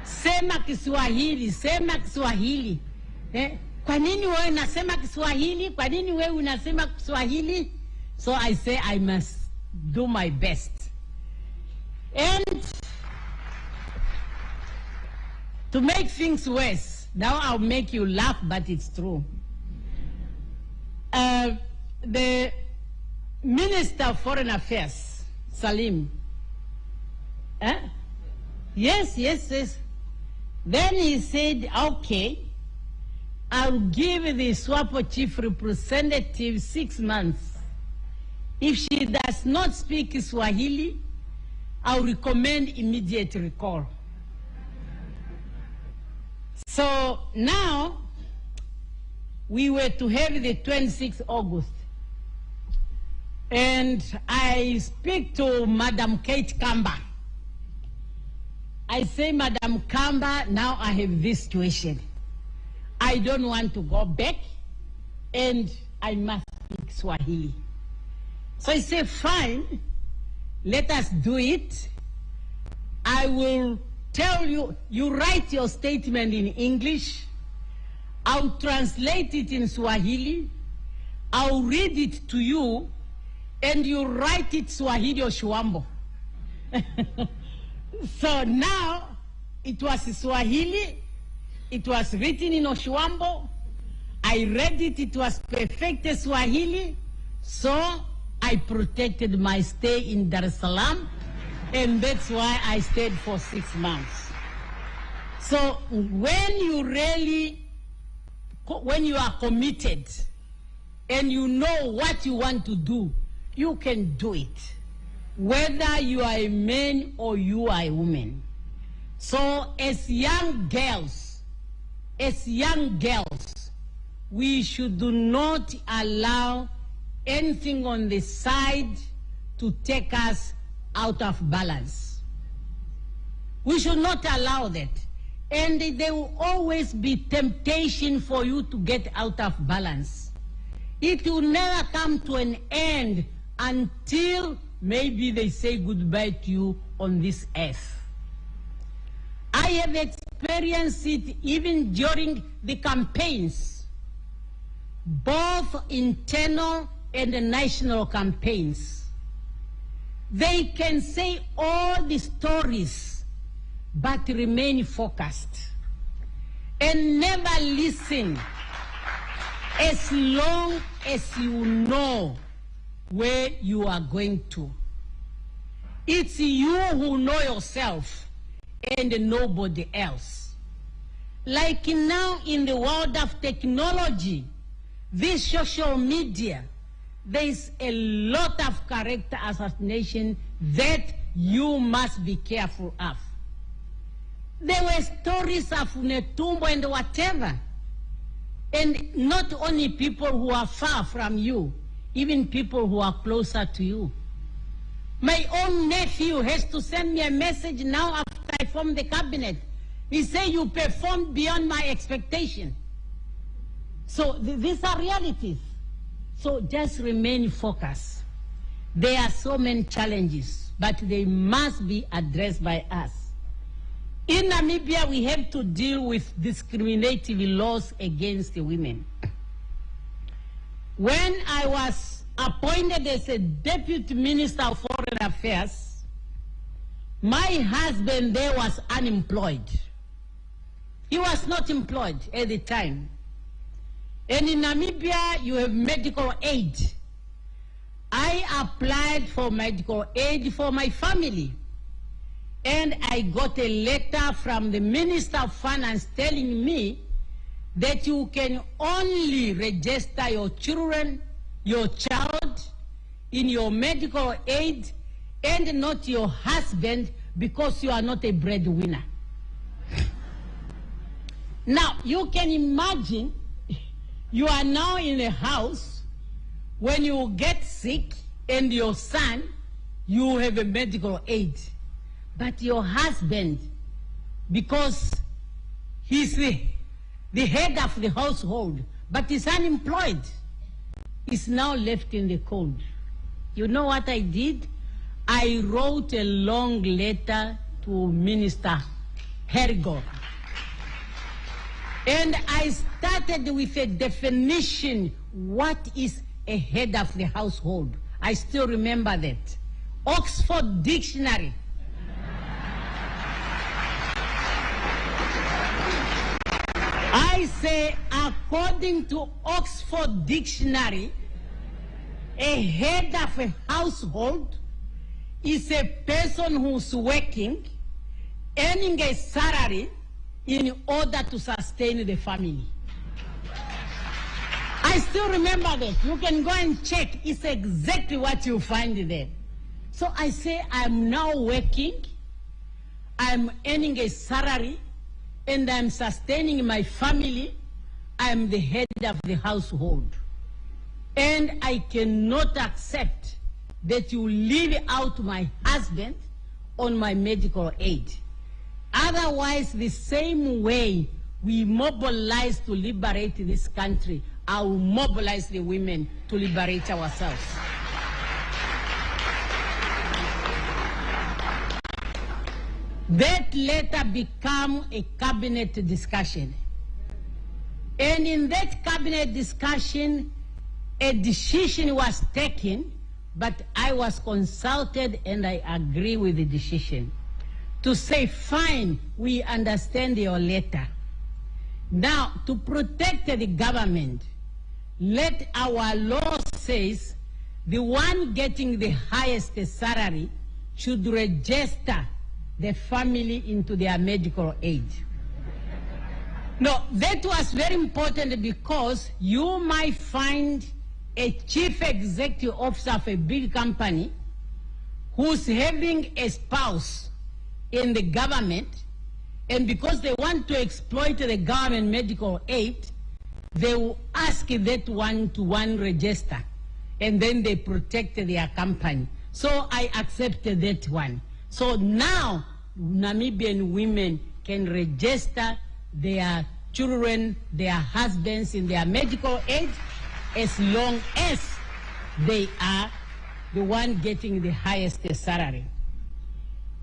Sema Kiswahili, sema Kiswahili. Kwa nini wewe unasema Kiswahili? Kwa nini wewe unasema Kiswahili? So I say I must do my best. And to make things worse, now I'll make you laugh, but it's true. The Minister of Foreign Affairs, Salim, yes. Then he said, okay, I'll give the SWAPO chief representative 6 months. If she does not speak Swahili, I'll recommend immediate recall. So now, we were to have the 26th August. And I speak to Madam Kate Kamba. I say, Madam Kamba, now I have this situation. I don't want to go back, and I must speak Swahili. So I say, fine, let us do it. I will tell you, you write your statement in English, I'll translate it in Swahili, I'll read it to you, and you write it Swahili or Shwambo. So now, it was Swahili, it was written in Oshwambo, I read it, it was perfect Swahili, so I protected my stay in Dar es Salaam, and that's why I stayed for 6 months. So when you are committed and you know what you want to do, you can do it, whether you are a man or you are a woman. So as young girls, we should not allow anything on the side to take us out of balance. We should not allow that. And there will always be temptation for you to get out of balance. It will never come to an end until maybe they say goodbye to you on this earth. I have experienced it even during the campaigns, both internal and the national campaigns. They can say all the stories, but remain focused and never listen as long as you know where you are going to. It's you who know yourself and nobody else. Like now in the world of technology, this social media, there is a lot of character assassination that you must be careful of. There were stories of Netumbo and whatever. And not only people who are far from you, even people who are closer to you. My own nephew has to send me a message now after I formed the cabinet. He said, you performed beyond my expectation. So these are realities. So just remain focused. There are so many challenges, but they must be addressed by us. In Namibia, we have to deal with discriminative laws against the women. When I was appointed as a Deputy Minister of Foreign Affairs, my husband there was unemployed. He was not employed at the time. And in Namibia, you have medical aid. I applied for medical aid for my family. And I got a letter from the Minister of Finance telling me that you can only register your children, your child, in your medical aid and not your husband because you are not a breadwinner. Now, you can imagine you are now in a house when you get sick and your son, you have a medical aid. But your husband, because he's the head of the household, but he's unemployed, is now left in the cold. You know what I did? I wrote a long letter to Minister Hergo. And I started with a definition, what is a head of the household? I still remember that. Oxford Dictionary. I say, according to Oxford Dictionary, a head of a household is a person who's working, earning a salary in order to sustain the family. I still remember that. You can go and check. It's exactly what you find there. So I say, I'm now working, I'm earning a salary, and I'm sustaining my family. I'm the head of the household. And I cannot accept that you leave out my husband on my medical aid. Otherwise, the same way we mobilize to liberate this country, I will mobilize the women to liberate ourselves. That letter became a cabinet discussion. And in that cabinet discussion, a decision was taken, but I was consulted and I agree with the decision to say, fine, we understand your letter. Now, to protect the government, let our law says the one getting the highest salary should register the family into their medical aid. No, that was very important because you might find a chief executive officer of a big company who's having a spouse in the government, and because they want to exploit the government medical aid, they will ask that one-to-one register, and then they protect their company. So I accepted that one. So now Namibian women can register their children, their husbands in their medical aid as long as they are the one getting the highest salary.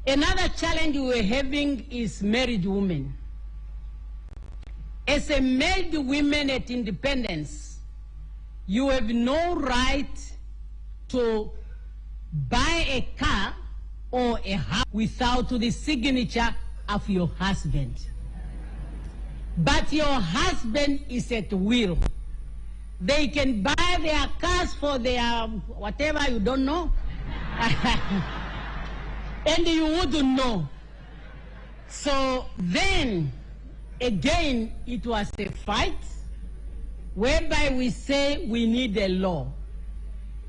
Another challenge we're having is married women. As a married woman at independence, you have no right to buy a car or a house without the signature of your husband. But your husband is at will. They can buy their cars for their whatever, you don't know. And you wouldn't know. So then, again, it was a fight whereby we say we need a law.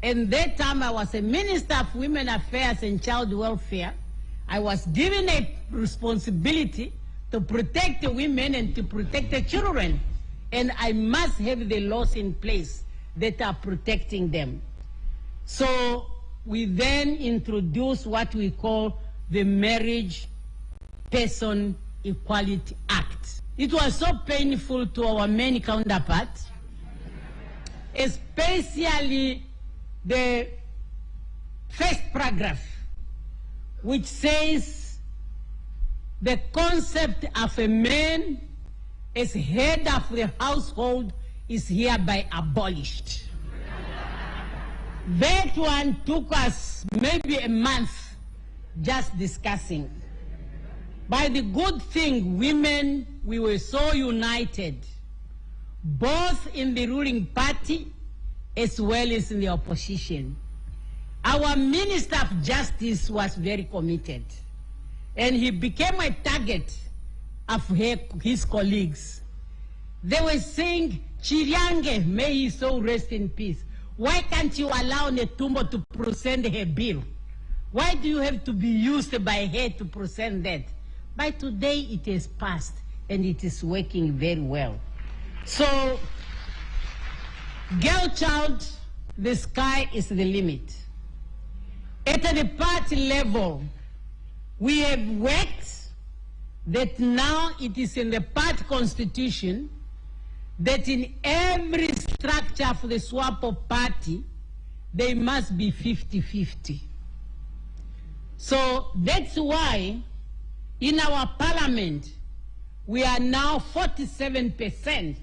And that time I was a Minister of Women Affairs and Child Welfare. I was given a responsibility to protect the women and to protect the children. And I must have the laws in place that are protecting them. So we then introduced what we call the Marriage Person Equality Act. It was so painful to our many counterparts, especially the first paragraph, which says the concept of a man as head of the household is hereby abolished. That one took us maybe a month just discussing. By the good thing, women, we were so united, both in the ruling party as well as in the opposition. Our Minister of Justice was very committed, and he became a target of his colleagues. They were saying, Chiriange, may he so rest in peace. Why can't you allow Netumbo to present her bill? Why do you have to be used by her to present that? By today, it has passed, and it is working very well. So, girl child, the sky is the limit. At the party level, we have worked that now it is in the party constitution that in every structure for the SWAPO party, they must be 50-50. So that's why in our parliament, we are now 47%.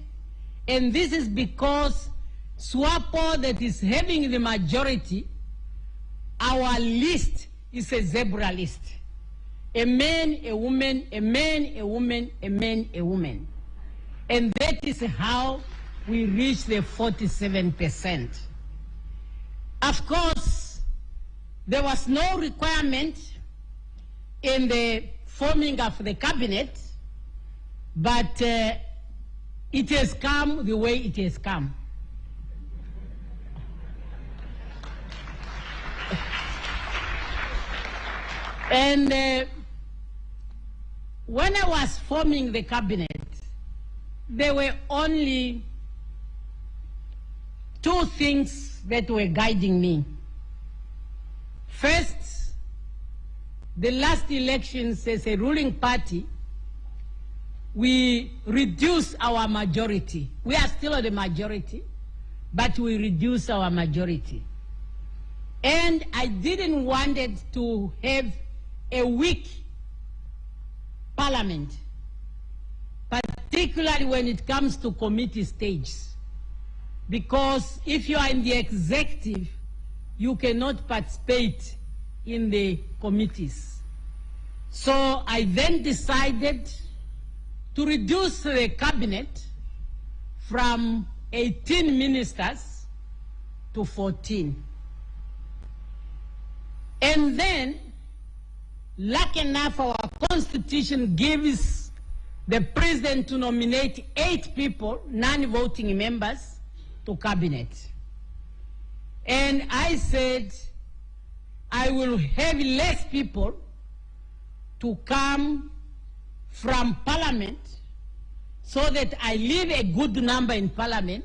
And this is because SWAPO that is having the majority, our list is a zebra list. A man, a woman, a man, a woman, a man, a woman. And that is how we reach the 47%. Of course, there was no requirement in the forming of the cabinet, but it has come the way it has come. And when I was forming the cabinet, there were only two things that were guiding me. First, the last elections as a ruling party, we reduced our majority. We are still the majority, but we reduced our majority. And I didn't want it to have a weak parliament, particularly when it comes to committee stages. Because if you are in the executive, you cannot participate in the committees. So I then decided to reduce the cabinet from 18 ministers to 14. And then, lucky enough, our constitution gives the president to nominate 8 people, non-voting members, to cabinet. And I said, I will have less people to come from parliament so that I leave a good number in parliament,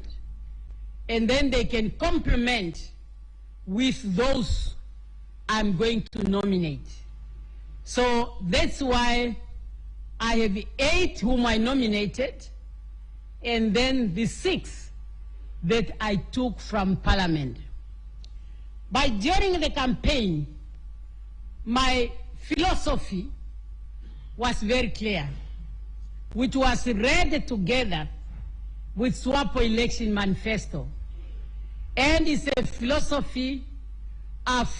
and then they can complement with those I'm going to nominate. So that's why I have 8 whom I nominated, and then the 6 that I took from parliament. But during the campaign, my philosophy was very clear, which was read together with SWAPO election manifesto. And it's a philosophy of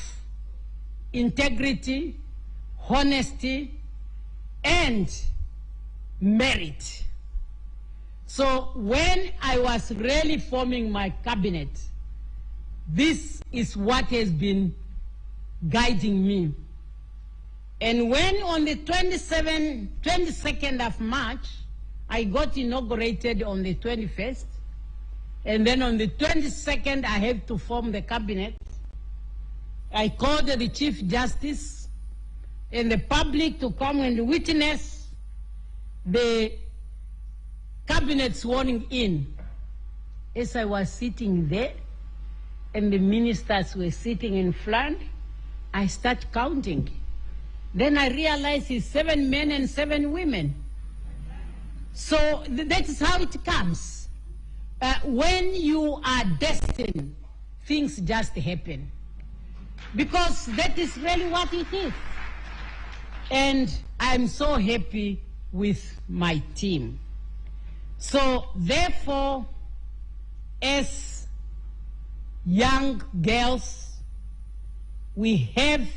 integrity, honesty, and merit. So when I was really forming my cabinet, this is what has been guiding me. And when on the 22nd of March, I got inaugurated on the 21st, and then on the 22nd, I had to form the cabinet. I called the Chief Justice and the public to come and witness the cabinet sworn in. As I was sitting there, and the ministers were sitting in front, I start counting. Then I realized it's 7 men and 7 women. So that is how it comes. When you are destined, things just happen. Because that is really what it is. And I'm so happy with my team. So therefore, as young girls, we have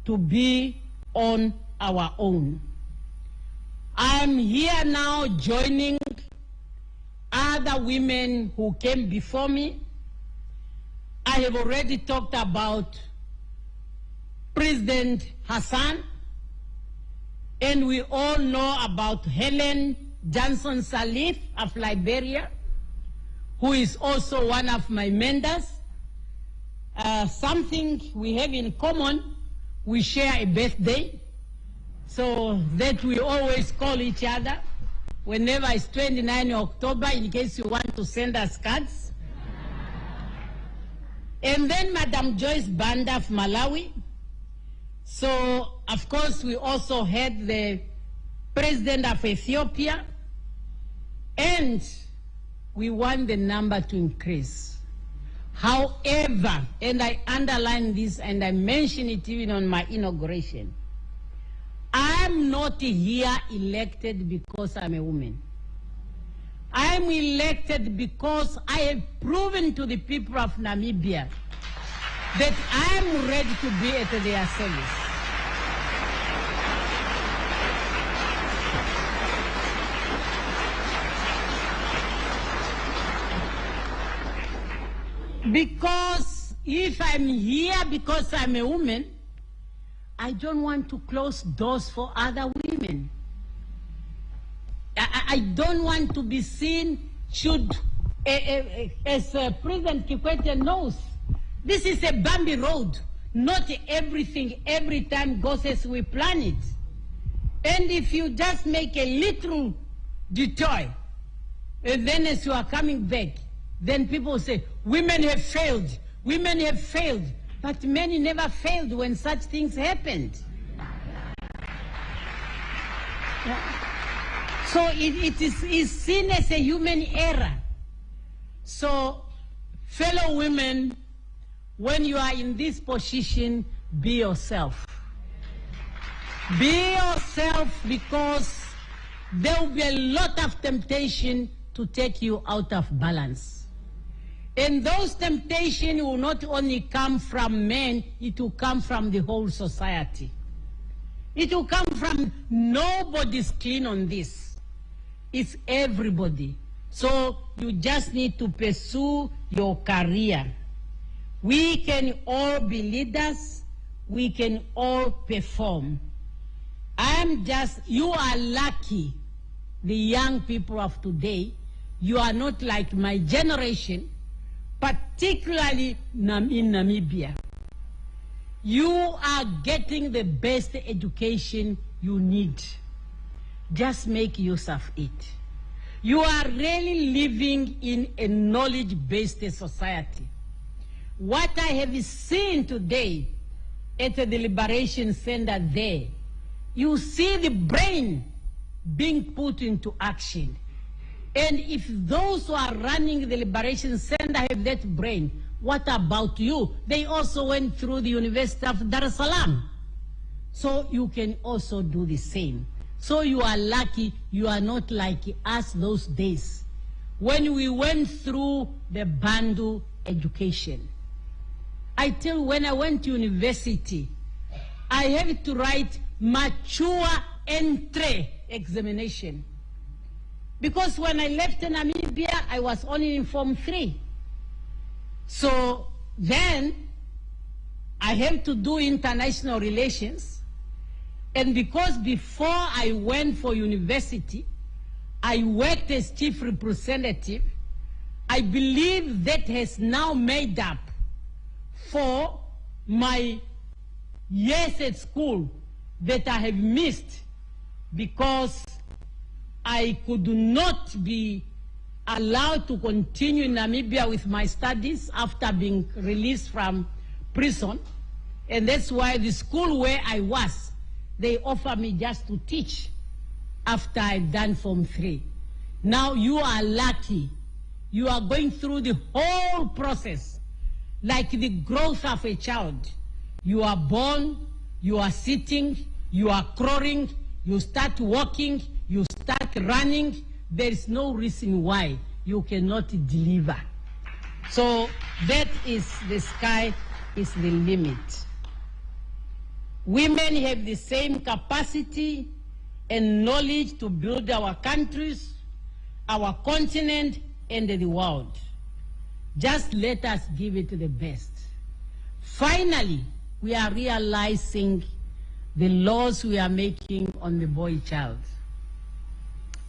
to be on our own. I'm here now joining other women who came before me. I have already talked about President Hassan, and we all know about Helen Johnson Sirleaf of Liberia, who is also one of my mentors. Something we have in common, we share a birthday, so that we always call each other whenever it's 29 October, in case you want to send us cards. And then Madam Joyce Banda of Malawi. So, of course, we also had the President of Ethiopia, and we want the number to increase. However, and I underline this and I mention it even on my inauguration, I'm not here elected because I'm a woman. I'm elected because I have proven to the people of Namibia that I'm ready to be at their service. Because if I'm here because I'm a woman, I don't want to close doors for other women. I don't want to be seen, as President Kikwete knows, this is a bumpy road. Not everything every time goes as we plan it. And if you just make a little detour, and then as you are coming back, then people say, women have failed, women have failed. But men never failed when such things happened. So it is seen as a human error. So, fellow women, when you are in this position, be yourself. Be yourself, because there will be a lot of temptation to take you out of balance. And those temptations will not only come from men, it will come from the whole society. It will come from nobody's clean on this. It's everybody. So you just need to pursue your career. We can all be leaders. We can all perform. You are lucky, the young people of today. You are not like my generation, particularly in Namibia. You are getting the best education you need. Just make use of it. You are really living in a knowledge-based society. What I have seen today at the Liberation Center there, you see the brain being put into action. And if those who are running the Liberation Center have that brain, what about you? They also went through the University of Dar es Salaam. So you can also do the same. So you are lucky you are not like us those days when we went through the Bandu education. I tell you, when I went to university, I had to write mature entry examination. Because when I left Namibia, I was only in Form 3. So then I had to do international relations. And because before I went for university, I worked as chief representative, I believe that has now made up for my years at school that I have missed because I could not be allowed to continue in Namibia with my studies after being released from prison. And that's why the school where I was, they offered me just to teach after I've done Form 3. Now you are lucky. You are going through the whole process like the growth of a child. You are born, you are sitting, you are crawling, you start walking, you start running. There is no reason why you cannot deliver. So that is the sky is the limit. Women have the same capacity and knowledge to build our countries, our continent, and the world. Just let us give it the best. Finally, we are realizing the laws we are making on the boy child.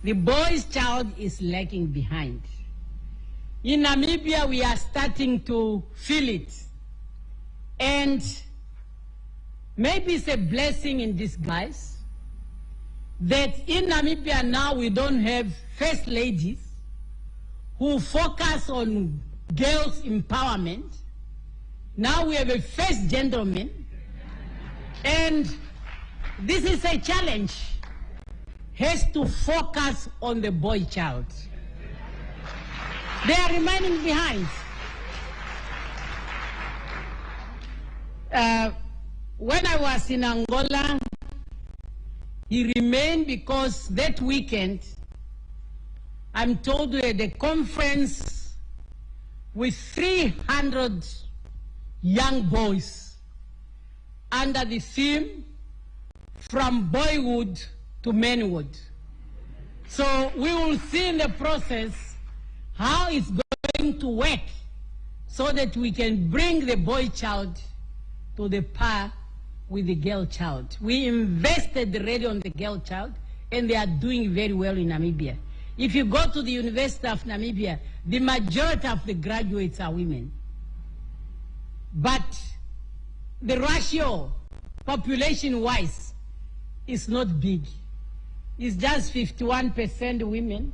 The boy's child is lagging behind. In Namibia, we are starting to feel it. And maybe it's a blessing in disguise that in Namibia now we don't have first ladies who focus on girls' empowerment. Now we have a first gentleman. And this is a challenge. Has to focus on the boy child. They are remaining behind. When I was in Angola, he remained because that weekend, I'm told we had a conference with 300 young boys under the theme, From Boyhood to Manhood. So we will see in the process how it's going to work so that we can bring the boy child to the par with the girl child. We invested already on the girl child, and they are doing very well in Namibia. If you go to the University of Namibia, the majority of the graduates are women. But the ratio, population-wise, is not big. It's just 51% women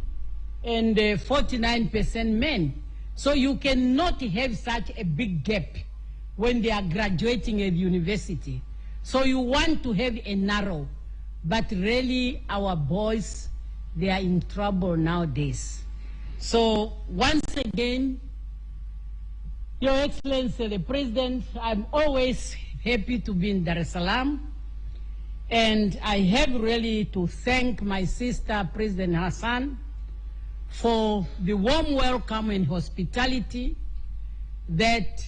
and 49% men. So you cannot have such a big gap when they are graduating at university. So you want to have a narrow, but really our boys, they are in trouble nowadays. So once again, Your Excellency, the President, I'm always happy to be in Dar es Salaam. And I have really to thank my sister, President Hassan, for the warm welcome and hospitality that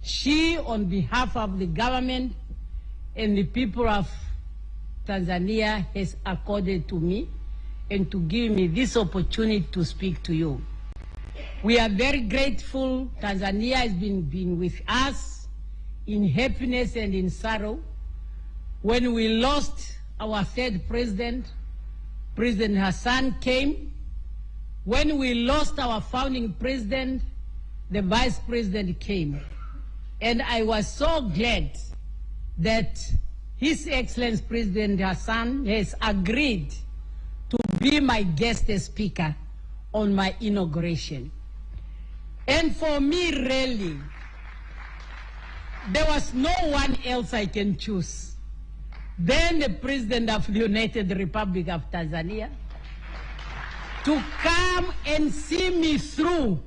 she, on behalf of the government and the people of Tanzania, has accorded to me and to give me this opportunity to speak to you. We are very grateful. Tanzania has been with us in happiness and in sorrow. When we lost our third president, President Hassan came. When we lost our founding president, the vice president came. And I was so glad that His Excellency President Hassan has agreed to be my guest speaker on my inauguration. And for me, really, there was no one else I can choose than the President of the United Republic of Tanzania to come and see me through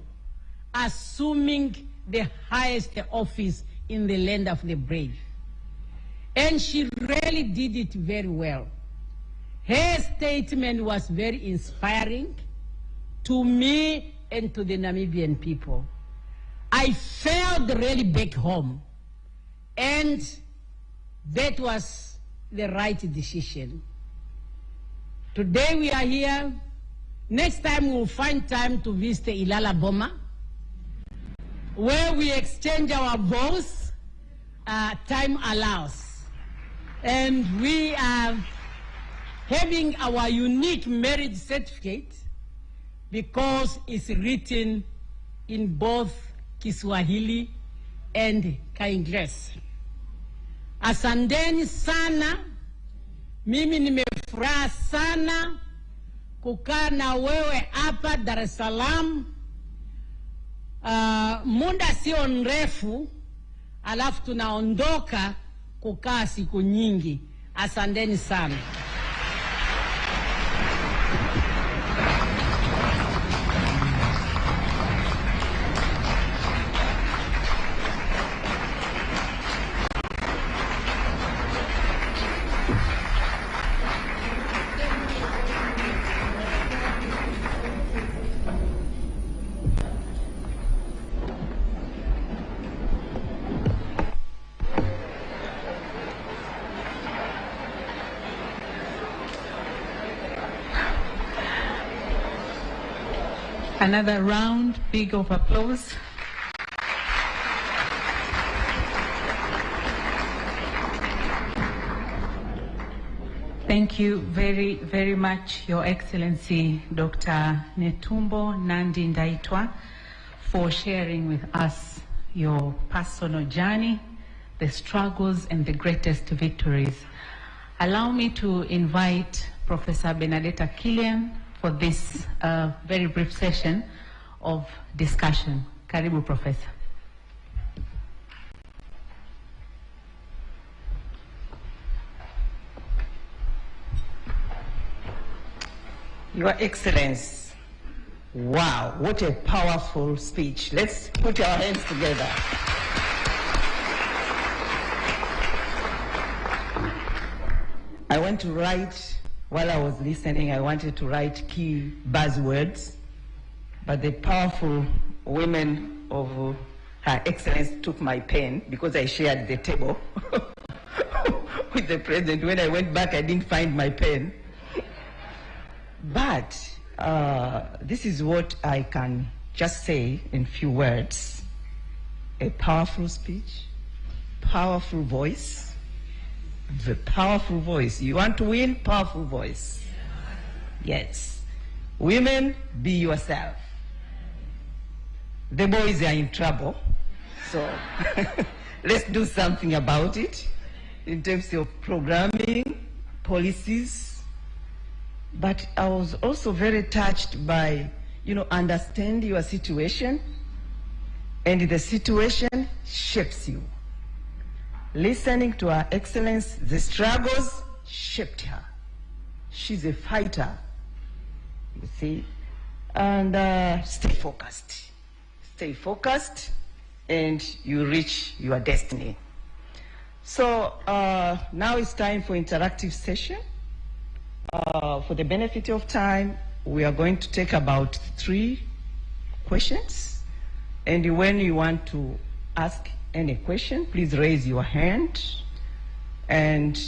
assuming the highest office in the land of the brave. And she really did it very well. Her statement was very inspiring to me and to the Namibian people. I felt really back home, and that was the right decision. Today we are here. Next time we'll find time to visit Ilala Boma, where we exchange our vows, time allows. And we are having our unique marriage certificate because it's written in both Kiswahili and Kaingles. Asanteni sana, mimi nimefurahi sana kukaa na wewe hapa Dar es Salaam. Muda sio mrefu, alafu tunaondoka kukaa siku nyingi. Asanteni sana. Another round, big of applause. Thank you very, very much, Your Excellency, Dr. Netumbo Nandi Ndaitwa, for sharing with us your personal journey, the struggles and the greatest victories. Allow me to invite Professor Benedetta Killian for this very brief session of discussion. Karibu, Professor. Your Excellency, wow, what a powerful speech. Let's put our hands together. I want to write, while I was listening, I wanted to write key buzzwords, but the powerful women of Her Excellency took my pen because I shared the table with the President. When I went back, I didn't find my pen. But this is what I can just say in few words. A powerful speech, powerful voice, the powerful voice. You want to win? Powerful voice. Yes. Women, be yourself. The boys are in trouble, so let's do something about it in terms of programming, policies. But I was also very touched by, understand your situation, and the situation shapes you. Listening to Her Excellency, the struggles shaped her. She's a fighter, you see, and stay focused. Stay focused, and you reach your destiny. So now it's time for interactive session. For the benefit of time, we are going to take about 3 questions. And when you want to ask any question, please raise your hand and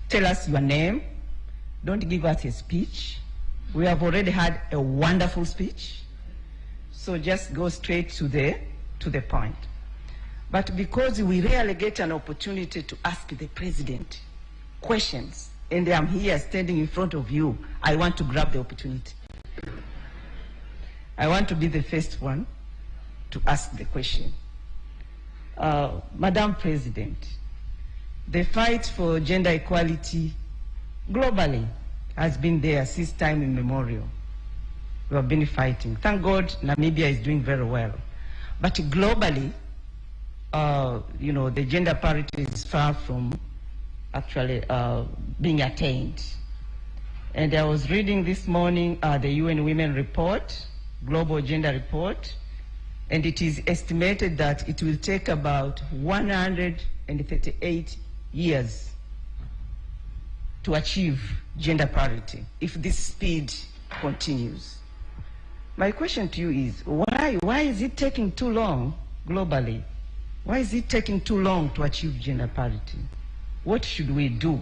tell us your name. Don't give us a speech. We have already had a wonderful speech. So just go straight to the point. But because we rarely get an opportunity to ask the President questions, and I'm here standing in front of you, I want to grab the opportunity. I want to be the first one to ask the question. Madam President, the fight for gender equality globally has been there since time immemorial. We have been fighting. Thank God Namibia is doing very well. But globally, the gender parity is far from actually being attained. And I was reading this morning the UN Women Report, Global Gender Report, and it is estimated that it will take about 138 years to achieve gender parity if this speed continues. My question to you is, why is it taking too long globally? Why is it taking too long to achieve gender parity? What should we do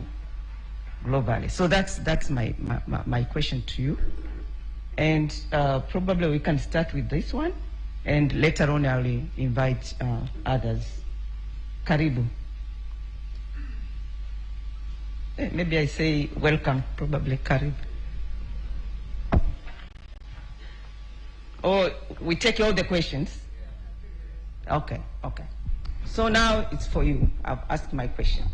globally? So that's my question to you. And probably we can start with this one, and later on I'll invite others. Karibu. Maybe I say welcome, probably Karibu. Or we take all the questions? Okay, okay. So now it's for you. I've asked my question.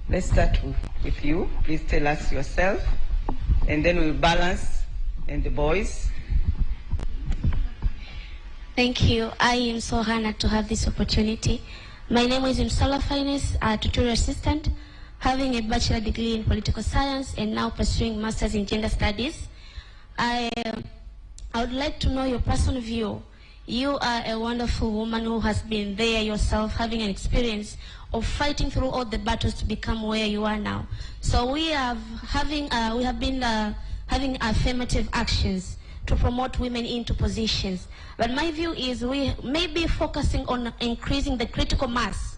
Let's start with you. Please tell us yourself, and then we'll balance, and the boys. Thank you. I am so honored to have this opportunity. My name is Mstaafu, a tutorial assistant, having a bachelor degree in political science and now pursuing masters in gender studies. I would like to know your personal view. You are a wonderful woman who has been there yourself, having an experience of fighting through all the battles to become where you are now. So we have been having affirmative actions to promote women into positions. But my view is we may be focusing on increasing the critical mass,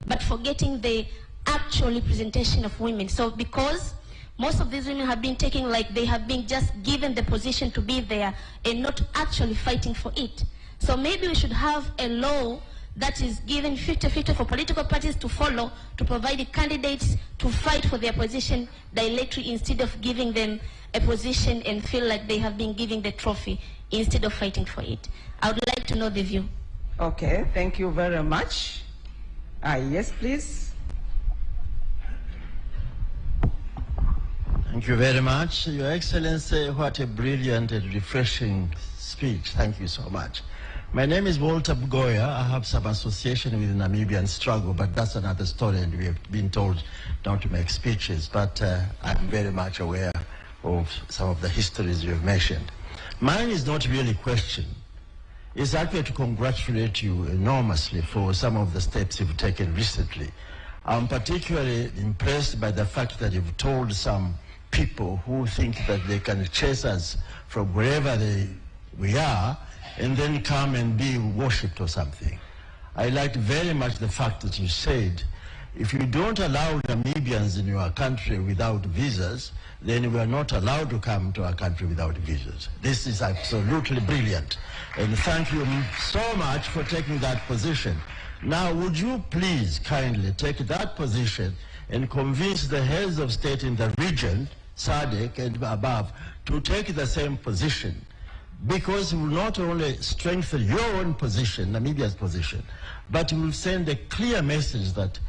but forgetting the actual representation of women. So because most of these women have been taking, like they have been just given the position to be there and not actually fighting for it. So maybe we should have a law that is given 50-50 for political parties to follow, to provide candidates to fight for their position directly instead of giving them a position and feel like they have been giving the trophy instead of fighting for it. I would like to know the view. Okay, thank you very much. Yes, please. Thank you very much. Your Excellency, what a brilliant and refreshing speech. Thank you so much. My name is Walter Bugoya. I have some association with the Namibian struggle, but that's another story, and we have been told not to make speeches, but I'm very much aware of some of the histories you have mentioned. Mine is not really a question. It's actually to congratulate you enormously for some of the steps you've taken recently. I'm particularly impressed by the fact that you've told some people who think that they can chase us from wherever we are and then come and be worshipped or something. I liked very much the fact that you said, if you don't allow Namibians in your country without visas, then we are not allowed to come to our country without visas. This is absolutely brilliant. And thank you so much for taking that position. Now, would you please kindly take that position and convince the heads of state in the region, SADC and above, to take the same position? Because it will not only strengthen your own position, Namibia's position, but it will send a clear message that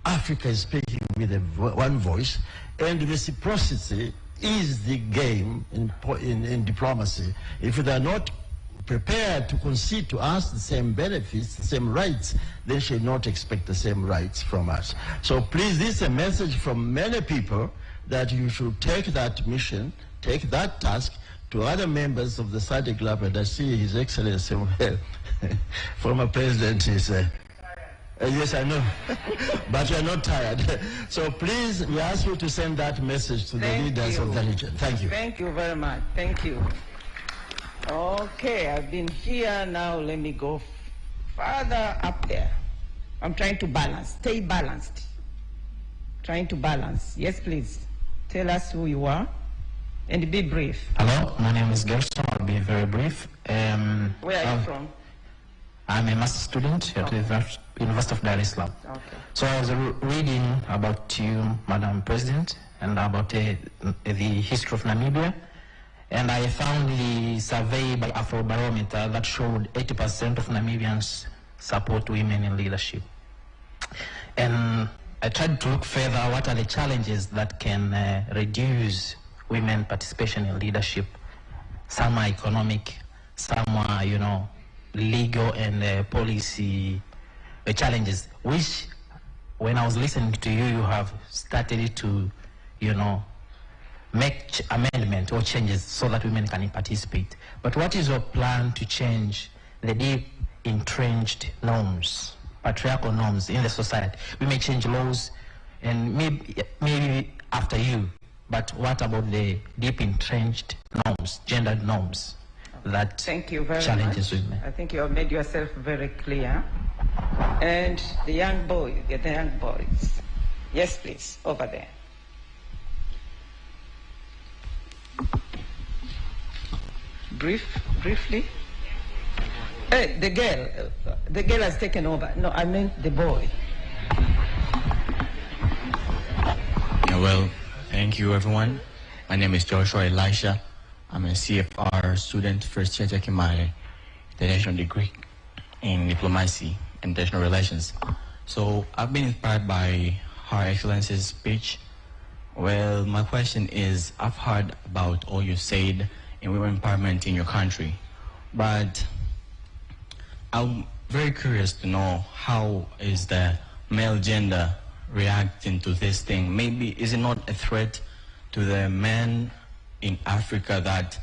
Africa is speaking with one voice, and reciprocity is the game in diplomacy. If they are not prepared to concede to us the same benefits, the same rights, they should not expect the same rights from us. So please, this is a message from many people that you should take that mission, take that task, to other members of the SADC club, and I see His Excellency, former president, is yes, I know, but you're not tired. So please, we ask you to send that message to the leaders of the region. Thank you. Thank you very much. Thank you. Okay, I've been here. Now let me go further up there. I'm trying to balance. Stay balanced. Trying to balance. Yes, please. Tell us who you are. And be brief. Hello, my name is Gerson. I'll be very brief. Where are you from? I'm a master student at the University of Dar es Salaam. Okay. So I was reading about you, Madam President, and about the history of Namibia. And I found the survey by Afrobarometer that showed 80% of Namibians support women in leadership. And I tried to look further, what are the challenges that can reduce women participation in leadership? Some are economic, some are, legal and policy challenges, which when I was listening to you, you have started to, make amendment or changes so that women can participate. But what is your plan to change the deep entrenched norms, patriarchal norms in the society? We may change laws and maybe after you, but what about the deep entrenched norms, gendered norms that Thank you very challenges much. women? I think you have made yourself very clear. And the young boys. Yes, please, over there. briefly? Hey, the girl has taken over. No, I meant the boy. Yeah, well, thank you, everyone. My name is Joshua Elisha. I'm a CFR student, first year taking my international degree in diplomacy and international relations. So I've been inspired by Her Excellency's speech. Well, my question is, I've heard about all you said in women empowerment in your country, but I'm very curious to know how is the male gender reacting to this thing. Maybe is it not a threat to the men in Africa that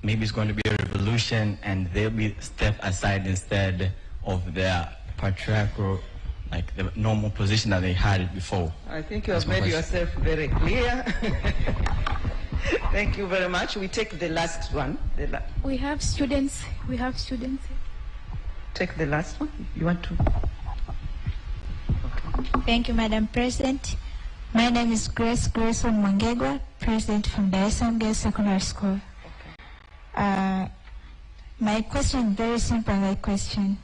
maybe it's going to be a revolution and they'll be stepped aside instead of their patriarchal, like the normal position that they had before? I think you have made yourself very clear. Thank you very much. We take the last one. We have students. Take the last one. You want to? Okay. Thank you, Madam President. My name is Grace Mangegwa, President from Dar es Salaam Girls Secondary School. Okay. My question is very simple, like question.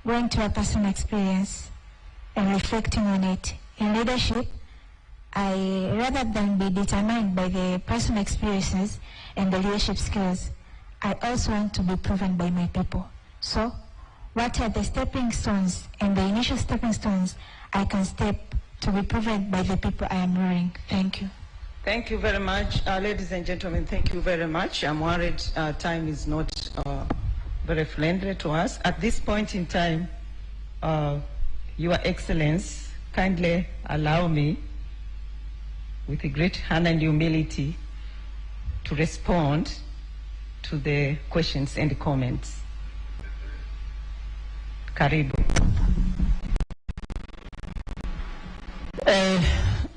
Going to a personal experience and reflecting on it. In leadership, rather than be determined by the personal experiences and the leadership skills, I also want to be proven by my people. So, what are the stepping stones and the initial stepping stones I can step to be proven by the people I am ruling? Thank you. Thank you very much. Ladies and gentlemen, thank you very much. I'm worried time is not very friendly to us. At this point in time, Your Excellence, kindly allow me, with a great honor and humility, to respond to the questions and comments. Karibu.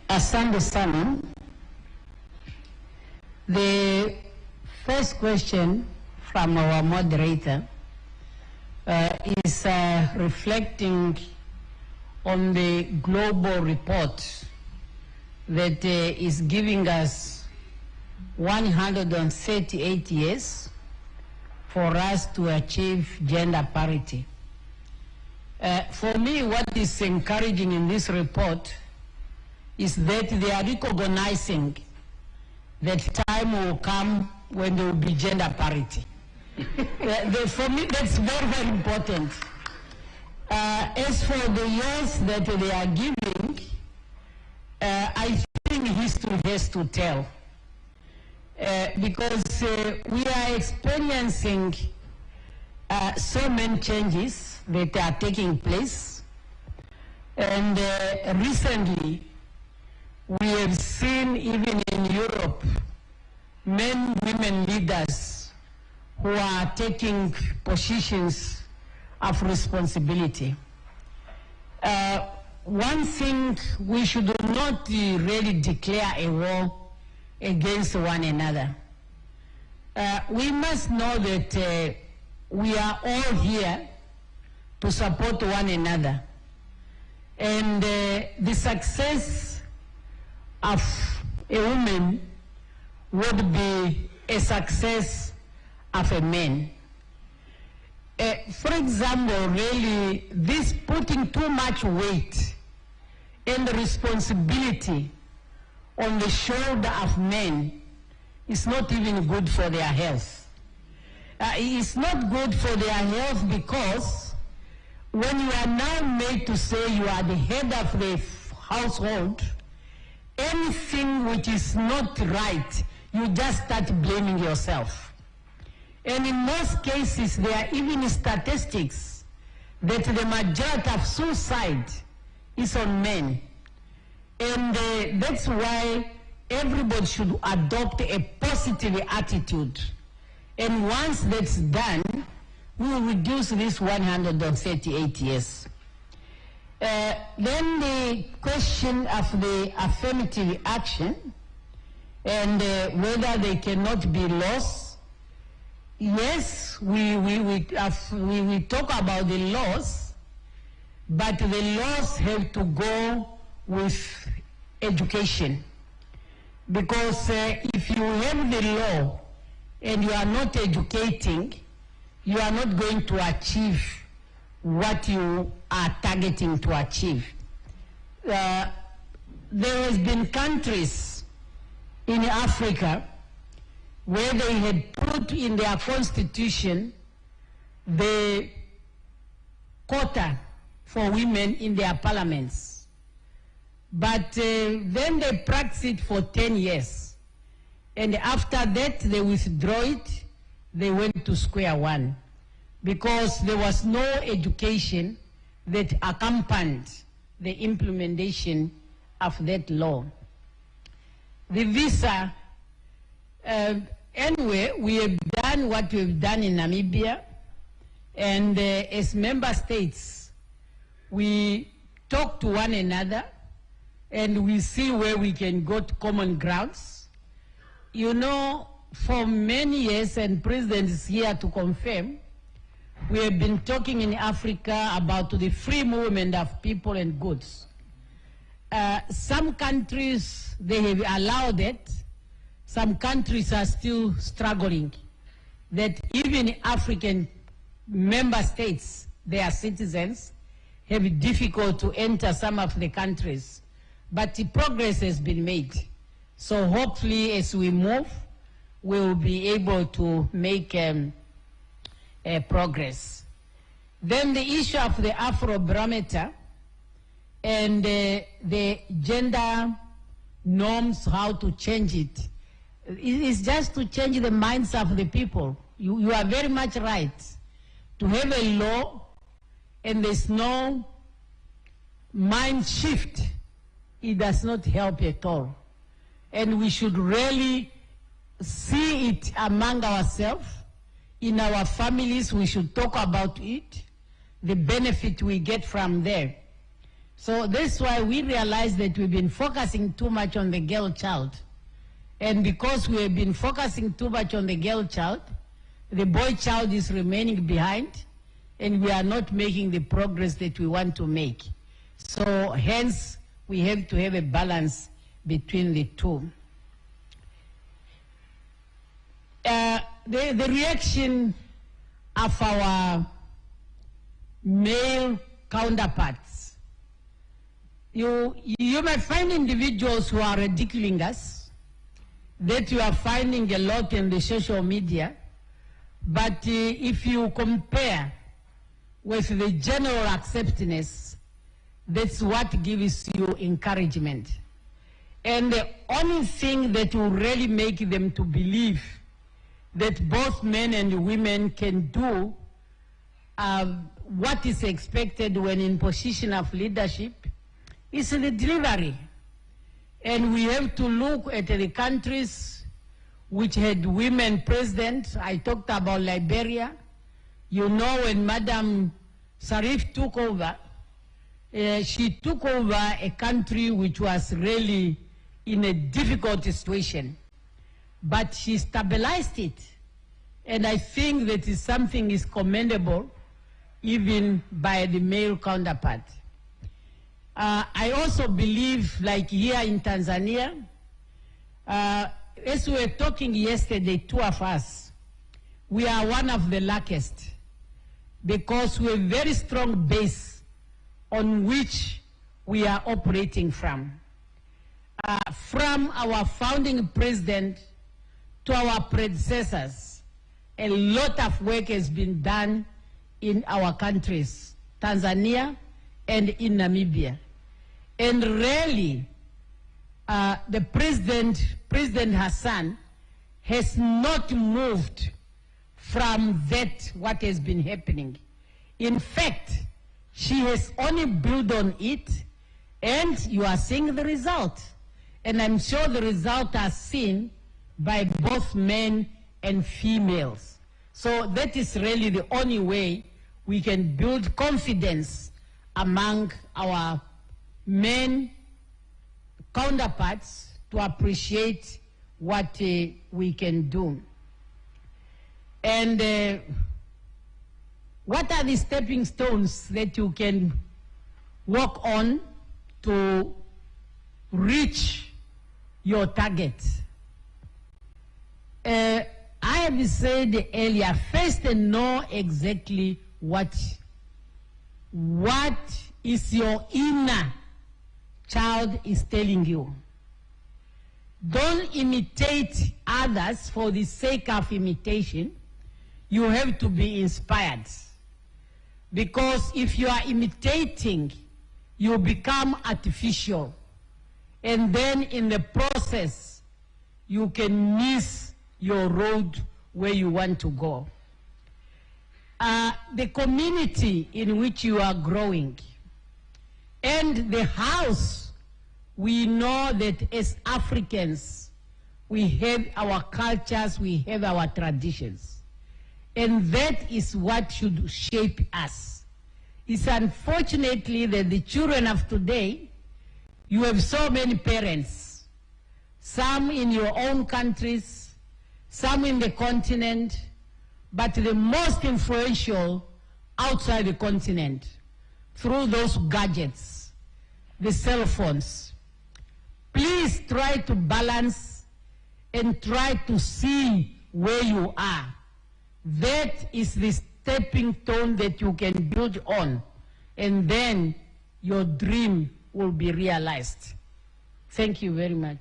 Asante sana. The first question from our moderator is reflecting on the global report that is giving us 138 years for us to achieve gender parity. For me, what is encouraging in this report is that they are recognizing that time will come when there will be gender parity. For me, that's very, very important. As for the years that they are giving, I think history has to tell. Because we are experiencing so many changes that are taking place. And recently, we have seen even in Europe, men, women leaders who are taking positions of responsibility. One thing, we should not really declare a war against one another. We must know that we are all here to support one another. And the success of a woman would be a success of a man. For example, really, this putting too much weight and responsibility on the shoulder of men is not even good for their health. It's not good for their health because when you are now made to say you are the head of the household, anything which is not right, you just start blaming yourself. And in most cases, there are even statistics that the majority of suicide is on men. And that's why everybody should adopt a positive attitude. And once that's done, we will reduce this 138 years. Then the question of the affirmative action and whether they cannot be lost. Yes, we talk about the laws, but the laws have to go with education. Because if you have the law and you are not educating, you are not going to achieve what you are targeting to achieve. There has been countries in Africa where they had put in their constitution the quota for women in their parliaments. But then they practiced it for 10 years. And after that, they withdrew it. They went to square one because there was no education that accompanied the implementation of that law. The visa, anyway, we have done what we have done in Namibia, and as member states, we talk to one another and we see where we can go to common grounds. You know, for many years, and President is here to confirm, we have been talking in Africa about the free movement of people and goods. Some countries, they have allowed it. Some countries are still struggling. That even African member states, their citizens, have difficult to enter some of the countries. But the progress has been made. So hopefully as we move, we will be able to make progress. Then the issue of the Afrobarometer and the gender norms, how to change it. It's just to change the minds of the people. You are very much right. To have a law and there's no mind shift, it does not help at all. And we should really see it among ourselves. In our families, we should talk about it, the benefit we get from there. So that's why we realize that we've been focusing too much on the girl child. And because we have been focusing too much on the girl child, the boy child is remaining behind, and we are not making the progress that we want to make. So hence, we have to have a balance between the two. The reaction of our male counterparts, you might find individuals who are ridiculing us, that you are finding a lot in the social media, but if you compare with the general acceptance, that's what gives you encouragement. And the only thing that will really make them to believe that both men and women can do what is expected when in position of leadership is the delivery. And we have to look at the countries which had women president. I talked about Liberia. You know, when Madam Sarif took over, she took over a country which was really in a difficult situation, but she stabilized it. And I think that is something is commendable even by the male counterpart. I also believe, like here in Tanzania, as we were talking yesterday, two of us, we are one of the luckiest because we have a very strong base on which we are operating from. From our founding president to our predecessors, a lot of work has been done in our countries, Tanzania and in Namibia. And really, the President Hassan, has not moved from that, what has been happening. In fact, she has only built on it, and you are seeing the result. And I'm sure the result are seen by both men and females. So that is really the only way we can build confidence among our men counterparts to appreciate what we can do. And what are the stepping stones that you can work on to reach your target? I I have said earlier, first know exactly what is your inner child is telling you. Don't imitate others for the sake of imitation. You have to be inspired. Because if you are imitating, you become artificial. And then in the process, you can miss your road where you want to go. The community in which you are growing and the house, we know that as Africans, we have our cultures, we have our traditions. And that is what should shape us. It's unfortunately that the children of today, you have so many parents, some in your own countries, some in the continent, but the most influential outside the continent through those gadgets, the cell phones. Please try to balance and try to see where you are. That is the stepping stone that you can build on, and then your dream will be realized. Thank you very much.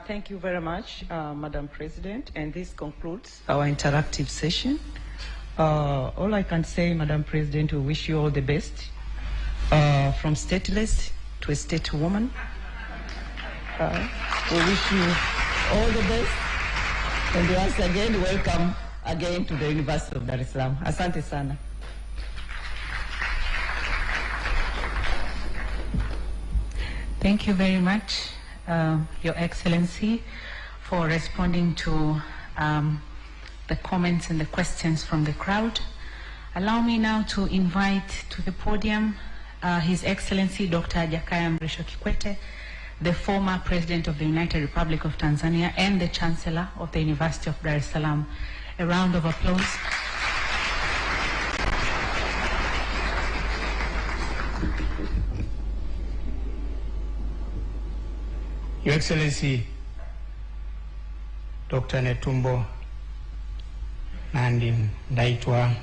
Thank you very much, Madam President, and this concludes our interactive session. All I can say, Madam President, we wish you all the best, from stateless to a state woman. We wish you all the best, and once again, welcome again to the University of Dar es Salaam. Asante sana. Thank you very much, Your Excellency, for responding to the comments and the questions from the crowd. Allow me now to invite to the podium His Excellency Dr. Jakaya Mrisho Kikwete, the former President of the United Republic of Tanzania and the Chancellor of the University of Dar es Salaam. A round of applause. Your Excellency, Dr. Netumbo Nandi Ndaitwah,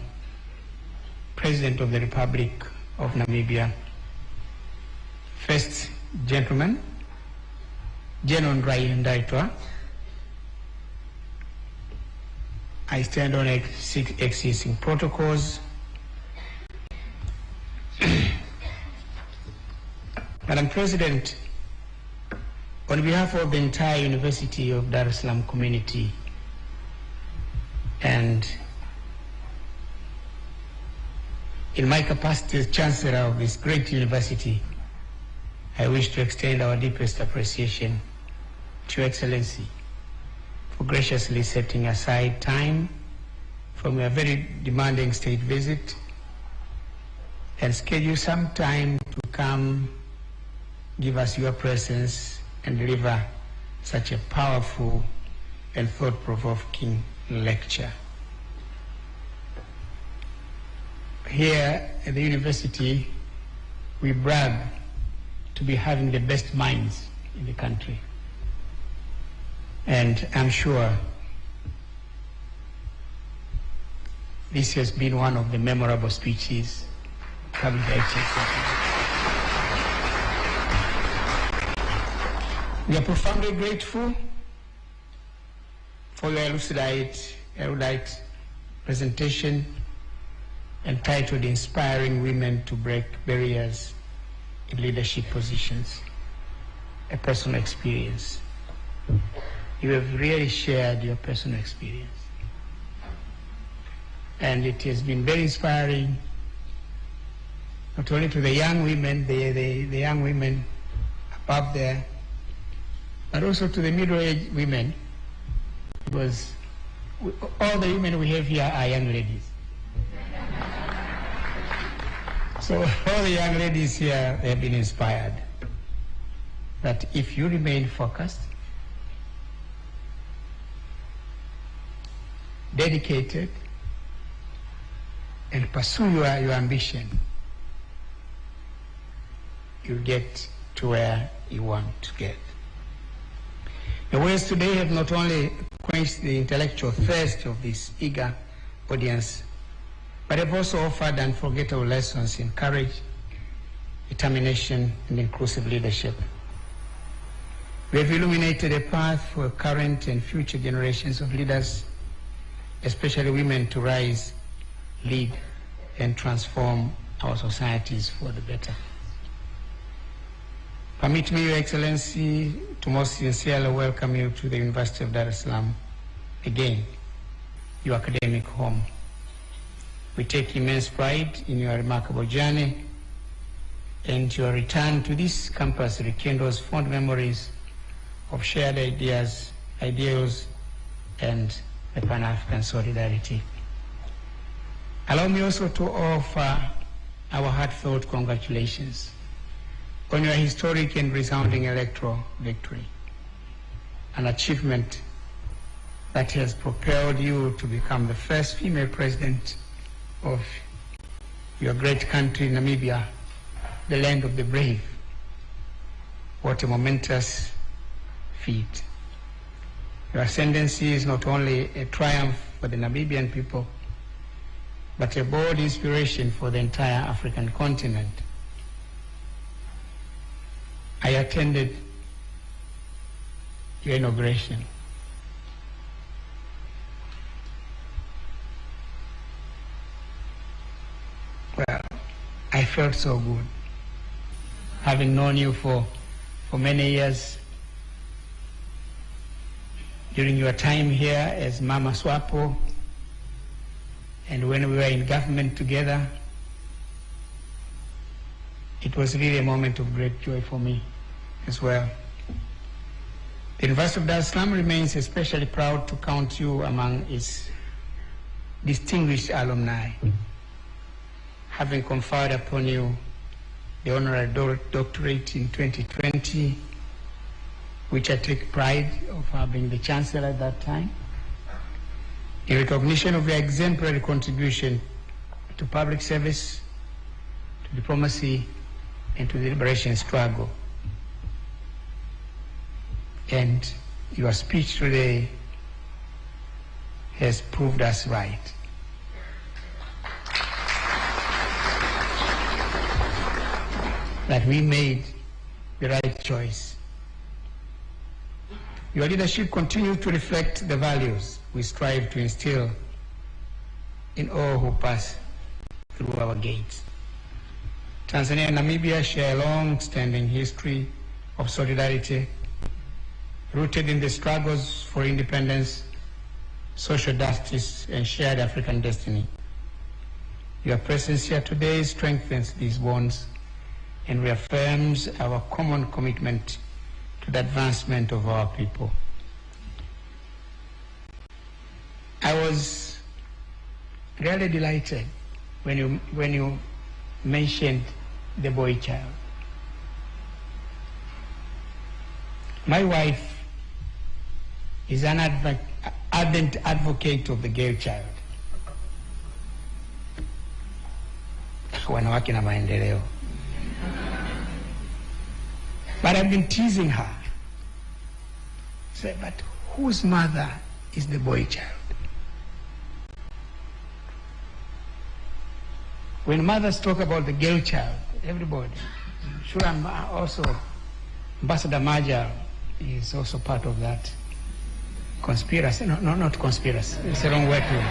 President of the Republic of Namibia, First Gentleman, General Rais Ndaitwah, I stand on existing protocols. Madam President, on behalf of the entire University of Dar es Salaam community and in my capacity as Chancellor of this great university, I wish to extend our deepest appreciation to Your Excellency for graciously setting aside time from your very demanding state visit and schedule some time to come give us your presence and deliver such a powerful and thought-provoking lecture. Here at the university, we brag to be having the best minds in the country. And I'm sure this has been one of the memorable speeches coming out. We are profoundly grateful for your erudite presentation entitled Inspiring Women to Break Barriers in Leadership Positions, a personal experience. You have really shared your personal experience. And it has been very inspiring, not only to the young women, the young women above there, but also to the middle-aged women, because all the women we have here are young ladies. So all the young ladies here have been inspired that if you remain focused, dedicated, and pursue your ambition, you'll get to where you want to get. Your words today have not only quenched the intellectual thirst of this eager audience, but have also offered unforgettable lessons in courage, determination, and inclusive leadership. We have illuminated a path for current and future generations of leaders, especially women, to rise, lead, and transform our societies for the better. Permit me, Your Excellency, to most sincerely welcome you to the University of Dar es Salaam, again, your academic home. We take immense pride in your remarkable journey, and your return to this campus rekindles fond memories of shared ideas, ideals, and the Pan-African solidarity. Allow me also to offer our heartfelt congratulations on your historic and resounding electoral victory, an achievement that has propelled you to become the first female president of your great country, Namibia, the land of the brave. What a momentous feat. Your ascendancy is not only a triumph for the Namibian people, but a bold inspiration for the entire African continent. I attended your inauguration. Well, I felt so good, having known you for many years. During your time here as Mama Swapo, and when we were in government together, it was really a moment of great joy for me as well. The University of Dar es Salaam remains especially proud to count you among its distinguished alumni, having conferred upon you the honorary doctorate in 2020, which I take pride of having the chancellor at that time, in recognition of your exemplary contribution to public service, to diplomacy, and to the liberation struggle. And your speech today has proved us right. That we made the right choice. Your leadership continues to reflect the values we strive to instill in all who pass through our gates. Tanzania and Namibia share a long-standing history of solidarity rooted in the struggles for independence, social justice, and shared African destiny. Your presence here today strengthens these bonds and reaffirms our common commitment to the advancement of our people. I was really delighted when you mentioned the boy child. My wife is an ardent advocate of the girl child. Wanawake na maendeleo. But I've been teasing her. Say, but whose mother is the boy child? When mothers talk about the girl child, everybody, sure, I'm also, Ambassador Maja is also part of that conspiracy. No, not conspiracy. It's the wrong word to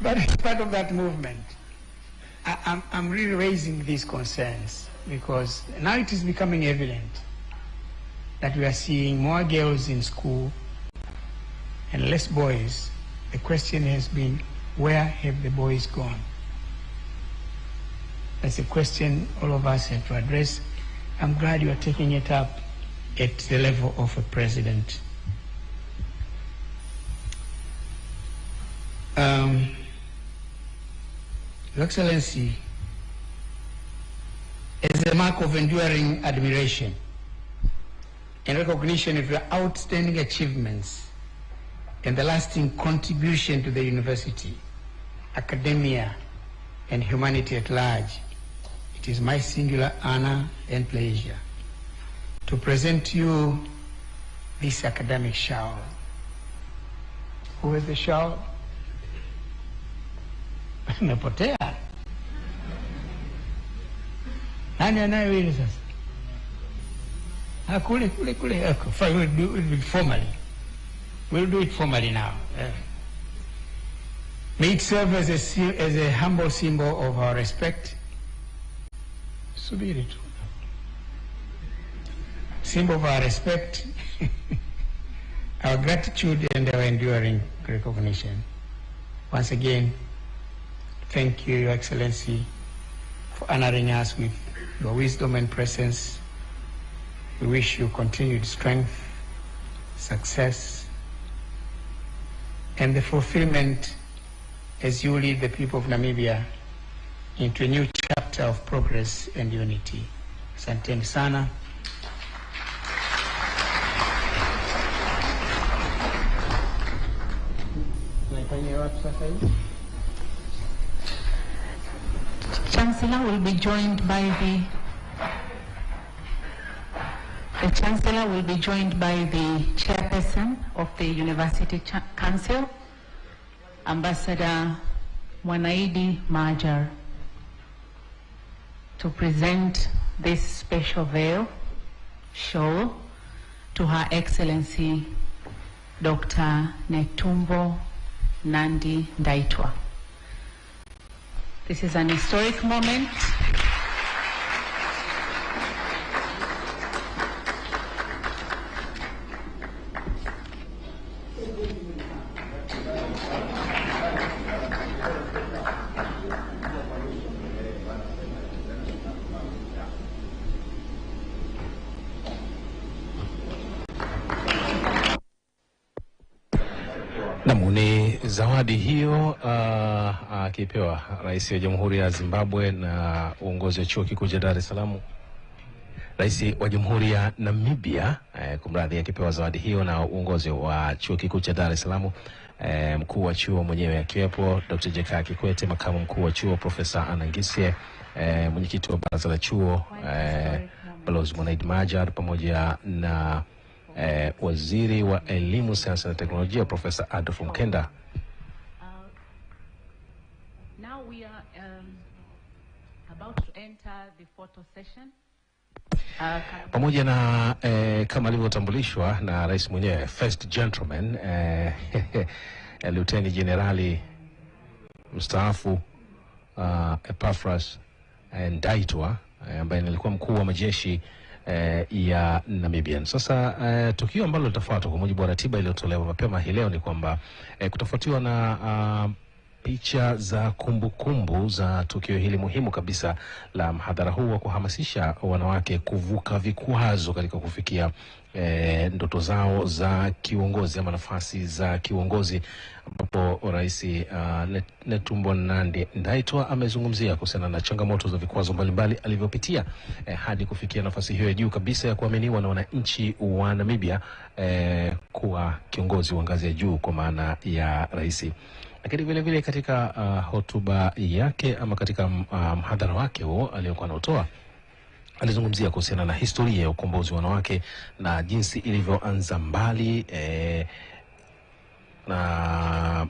but it's part of that movement. I'm really raising these concerns because now it is becoming evident that we are seeing more girls in school and less boys. The question has been, where have the boys gone? That's a question all of us have to address. I'm glad you are taking it up at the level of a president. Your Excellency, as a mark of enduring admiration and recognition of your outstanding achievements and the lasting contribution to the university, academia, and humanity at large, it is my singular honor and pleasure to present to you this academic shawl. Who is the shawl? Mepotea. Nani anaye sasa? Kule. We'll do it formally. We'll do it formally now. May it serve as a humble symbol of our respect. Subiri tu. Symbol of our respect, our gratitude, and our enduring recognition. Once again, thank you, Your Excellency, for honoring us with your wisdom and presence. We wish you continued strength, success, and the fulfillment as you lead the people of Namibia into a new chapter of progress and unity. Asanteni sana. Chancellor will be joined by the Chancellor will be joined by the Chairperson of the University Council, Ambassador Mwanaidi Majar, to present this special veil shawl to Her Excellency Dr. Netumbo Nandi Ndaitwah. This is an historic moment. Namuni zawadi hiyo akipewa Rais wa Jamhuri ya Zimbabwe na uongozi wa Chuo Kikuu cha Dar es Salaam. Rais wa Jamhuri ya Namibia kumradhi, akipewa zawadi hiyo na uongozi wa Chuo Kikuu cha Dar es Salaam. Mkuu wa chuo mwenyewe akiwepo Dr. Jakaya Kikwete, makamu mkuu wa chuo Profesa Anangisye, mwenyekiti wa baraza la chuo Balozi Mwanaidi Majar, pamoja na waziri wa elimu, sayansi na teknolojia Profesa Adolf Mkenda. Now we are about to enter the photo session. Pamoja na kama alivyotambulishwa na rais mwenyewe, first gentleman Lieutenant Generali Mstaafu Epaphras Ndaitwah, ambaye alikuwa mkuu wa majeshi ya Namibia. Sasa tukio ambalo litafuata kwa mujibu wa ratiba iliyotolewa mapema hii leo ni kwamba kutafuatiwa na picha za kumbukumbu za tukio hili muhimu kabisa la mhadhara huu wa kuhamasisha wanawake kuvuka vikwazo katika kufikia ndoto zao za kiuongozi ama nafasi za kiuongozi, ambapo Rais Netumbo Nandi Ndaitwah amezungumzia kuhusiana na changamoto za vikwazo mbalimbali alivyopitia hadi kufikia nafasi hiyo ya juu kabisa ya kuaminiwa na wananchi wa Namibia kuwa kiongozi wa ngazi ya juu kwa maana ya rais. Lakini vile vile katika hotuba yake ama katika mhadhara wake huo aliyokuwa anatoa, alizungumzia kuhusiana na historia ya ukombozi wa wanawake na jinsi ilivyoanza mbali na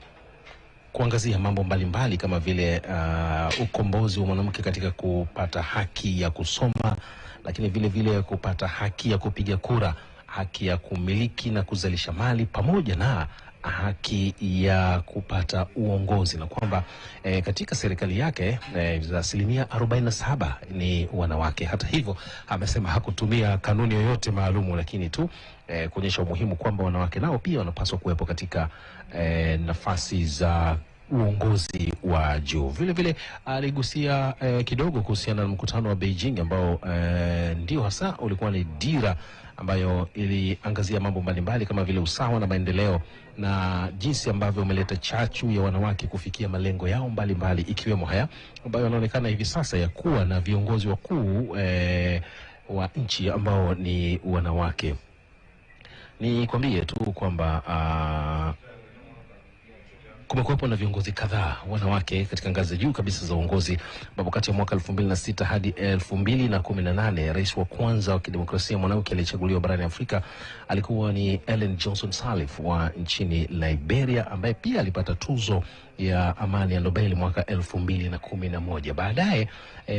kuangazia mambo mbalimbali kama vile ukombozi wa mwanamke katika kupata haki ya kusoma, lakini vile vile kupata haki ya kupiga kura, haki ya kumiliki na kuzalisha mali, pamoja na haki ya kupata uongozi, na kwamba katika serikali yake asilimia 47 ni wanawake. Hata hivyo amesema hakutumia kanuni yoyote maalumu, lakini tu kuonyesha umuhimu kwamba wanawake nao pia wanapaswa kuwepo katika nafasi za uongozi wa juu. Vile vile aligusia kidogo kuhusiana na mkutano wa Beijing ambao ndio hasa ulikuwa ni dira ambayo iliangazia mambo mbalimbali kama vile usawa na maendeleo na jinsi ambavyo umeleta chachu ya wanawake kufikia malengo yao mbalimbali, ikiwemo haya ambayo yanaonekana hivi sasa ya kuwa na viongozi wakuu wa nchi ambao ni wanawake. Ni kwambie tu kwamba kumekuwepo na viongozi kadhaa wanawake katika ngazi juu kabisa za uongozi, ambapo kati ya mwaka 2006 hadi 2018 rais wa kwanza wa kidemokrasia mwanamke aliyechaguliwa barani Afrika alikuwa ni Ellen Johnson Sirleaf wa nchini Liberia, ambaye pia alipata tuzo ya amani ya Nobel mwaka 2011. Baadaye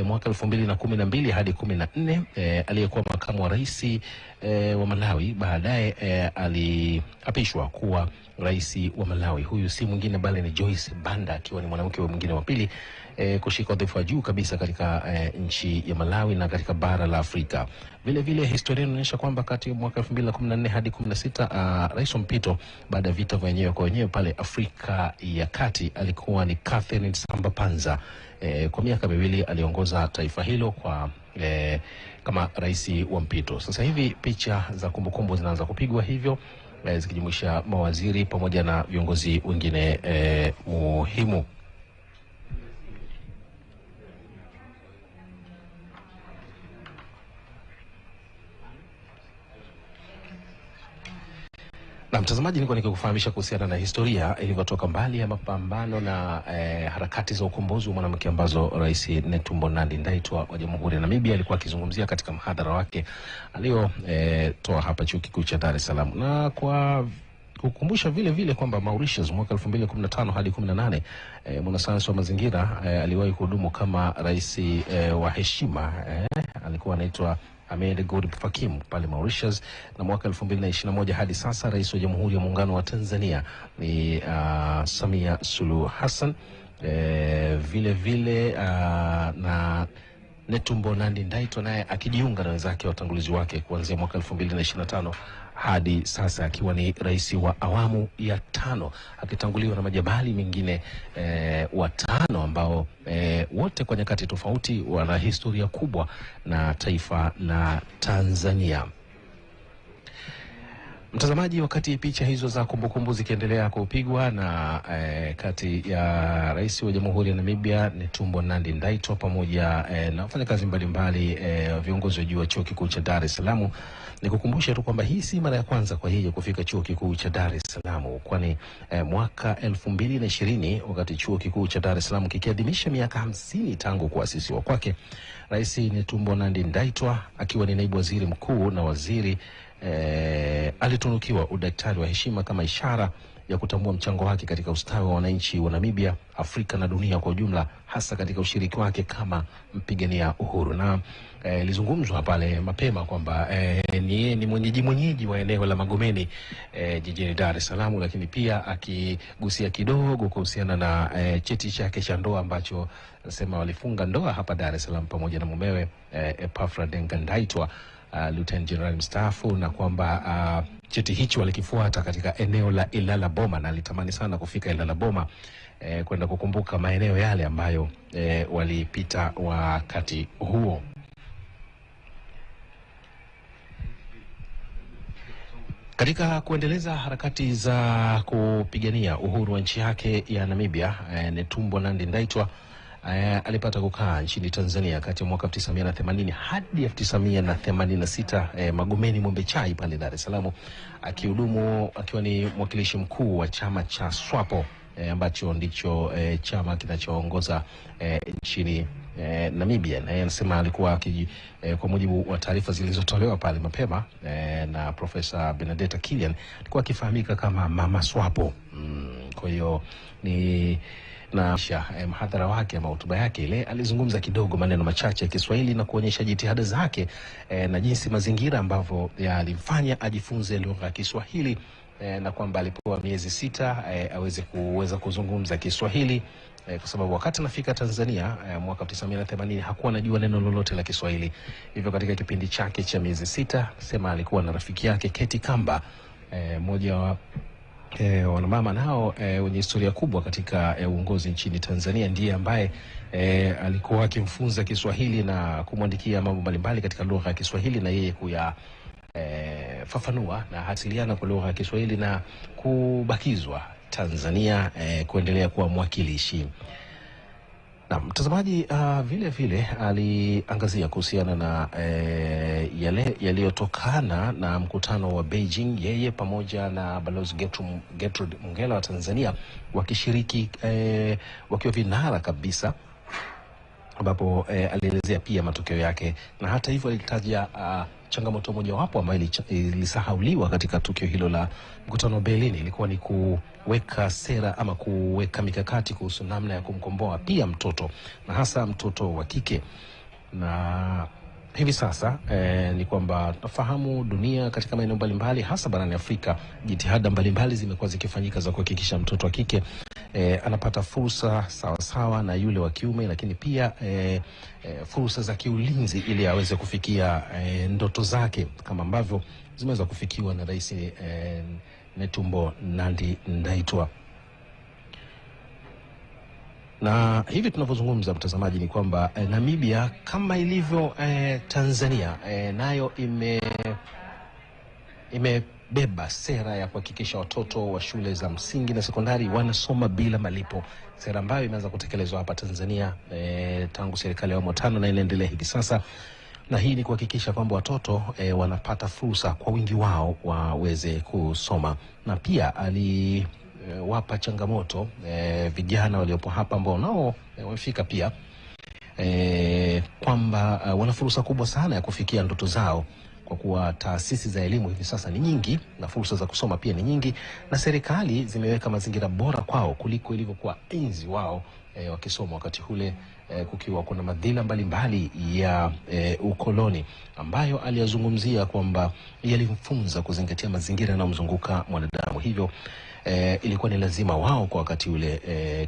mwaka 2012 hadi 14 aliyekuwa makamu wa rais wa Malawi baadaye aliapishwa kuwa rais wa Malawi. Huyu si mwingine bali ni Joyce Banda, akiwa ni mwanamke mwingine wa pili kushika wadhifa wa juu kabisa katika nchi ya Malawi na katika bara la Afrika. Vile vile historia inaonyesha kwamba kati ya mwaka 2014 hadi 16 rais wa mpito baada ya vita vya wenyewe kwa wenyewe pale Afrika ya Kati alikuwa ni Catherine Samba-Panza. Kwa miaka miwili aliongoza taifa hilo kwa kama rais wa mpito. Sasa hivi picha za kumbukumbu zinaanza kupigwa hivyo, zikijumuisha mawaziri pamoja na viongozi wengine muhimu. Na mtazamaji, nilikuwa nikikufahamisha kuhusiana na historia ilivyotoka mbali ya mapambano na harakati za ukombozi wa mwanamke ambazo Rais Netumbo Nandi-Ndaitwah wa Jamhuri ya Namibia alikuwa akizungumzia katika mhadhara wake aliotoa hapa Chuo Kikuu cha Dar es Salaam. Na kwa kukumbusha vile vile kwamba Mauritius mwaka 2015 hadi 18 mwanasayansi wa mazingira aliwahi kuhudumu kama rais wa heshima, alikuwa anaitwa Ahmed Gurib Fakim pale Mauritius, na mwaka 2021 hadi sasa rais wa Jamhuri ya Muungano wa Tanzania ni Samia Suluhu Hassan. Vile vile na Netumbo Nandi-Ndaitwah naye akijiunga na wenzake watangulizi wake kuanzia mwaka 2025 hadi sasa akiwa ni rais wa awamu ya 5, akitanguliwa na majabali mengine watano ambao wote kwa nyakati tofauti wana historia kubwa na taifa la Tanzania. Mtazamaji, wakati picha hizo za kumbukumbu zikiendelea kupigwa na kati ya rais wa Jamhuri ya Namibia Netumbo Nandi-Ndaitwah pamoja na wafanyakazi mbalimbali viongozi wa juu wa Chuo Kikuu cha Dar es Salaam, nikukumbusha tu kwamba hii si mara ya kwanza kwa yeye kufika Chuo Kikuu cha Dar es Salaam, kwani mwaka 2020 wakati Chuo Kikuu cha Dar es Salaam kikiadhimisha miaka 50 tangu kuasisiwa kwake, Rais Netumbo Nandi-Ndaitwah akiwa ni naibu waziri mkuu na waziri alitunukiwa udaktari wa heshima kama ishara ya kutambua mchango wake katika ustawi wa wananchi wa Namibia, Afrika na dunia kwa ujumla, hasa katika ushiriki wake kama mpigania uhuru. Na lizungumzwa pale mapema kwamba ni mwenyeji wa eneo la Magomeni jijini Dar es Salaam, lakini pia akigusia kidogo kuhusiana na cheti chake cha ndoa ambacho nasema walifunga ndoa hapa Dar es Salaam pamoja na mumewe Ndaitwah, Lieutenant General Mstaafu, na kwamba cheti hicho walikifuata katika eneo la Ilala Boma, na alitamani sana kufika Ilala Boma kwenda kukumbuka maeneo yale ambayo walipita wakati huo. Katika kuendeleza harakati za kupigania uhuru wa nchi yake ya Namibia, Netumbo Nandi-Ndaitwah alipata kukaa nchini Tanzania kati ya mwaka 1980 hadi 1986 Magomeni Mwembe Chai pale Dar es Salaam, akihudumu akiwa ni mwakilishi mkuu wa chama cha SWAPO ambacho ndicho chama kinachoongoza nchini Namibia. Na yeye anasema alikuwa kwa mujibu wa taarifa zilizotolewa pale mapema na Profesa Benedetta Killian, alikuwa akifahamika kama Mama SWAPO. Kwa hiyo ni na mhadhara wake ama hotuba yake ile alizungumza kidogo maneno machache ya Kiswahili na kuonyesha jitihada zake na jinsi mazingira ambavyo yalimfanya ajifunze lugha ya Kiswahili, na kwamba alipewa miezi 6 aweze kuweza kuzungumza Kiswahili kwa sababu wakati anafika Tanzania mwaka 1980 hakuwa anajua neno lolote la Kiswahili. Hivyo katika kipindi chake cha miezi 6 sema alikuwa na rafiki yake Keti Kamba, mmoja wa wanamama nao wenye historia kubwa katika uongozi nchini Tanzania, ndiye ambaye alikuwa akimfunza Kiswahili na kumwandikia mambo mbalimbali katika lugha ya Kiswahili na yeye fafanua na hasiliana kwa lugha ya Kiswahili na kubakizwa Tanzania kuendelea kuwa mwakilishi. Na mtazamaji vile vile aliangazia kuhusiana na yale yaliyotokana na mkutano wa Beijing, yeye pamoja na Balozi Gertrude Mbele wa Tanzania wakishiriki wakiwa vinara kabisa, ambapo alielezea pia matokeo yake, na hata hivyo alitaja changamoto mojawapo ambayo ilisahauliwa katika tukio hilo la mkutano wa Berlin ilikuwa ni kuweka sera ama kuweka mikakati kuhusu namna ya kumkomboa pia mtoto, na hasa mtoto wa kike. Na hivi sasa ni kwamba tunafahamu dunia katika maeneo mbalimbali hasa barani Afrika, jitihada mbalimbali zimekuwa zikifanyika za kuhakikisha mtoto wa kike anapata fursa sawa na yule wa kiume, lakini pia fursa za kiulinzi ili aweze kufikia ndoto zake kama ambavyo zimeweza kufikiwa na Rais Netumbo Nandi-Ndaitwah. Na hivi tunavyozungumza mtazamaji ni kwamba Namibia kama ilivyo Tanzania nayo imebeba sera ya kuhakikisha watoto wa shule za msingi na sekondari wanasoma bila malipo, sera ambayo imeanza kutekelezwa hapa Tanzania tangu serikali ya awamu ya 5 na inaendelea hivi sasa. Na hii ni kuhakikisha kwamba watoto wanapata fursa kwa wingi wao waweze kusoma, na pia wapa changamoto vijana waliopo hapa ambao nao wamefika pia kwamba wana fursa kubwa sana ya kufikia ndoto zao, kwa kuwa taasisi za elimu hivi sasa ni nyingi na fursa za kusoma pia ni nyingi, na serikali zimeweka mazingira bora kwao kuliko ilivyokuwa enzi wao wakisoma wakati ule kukiwa kuna madhila mbalimbali ya ukoloni ambayo aliyazungumzia kwamba yalimfunza kuzingatia mazingira yanayomzunguka mwanadamu. Hivyo ilikuwa ni lazima wao kwa wakati ule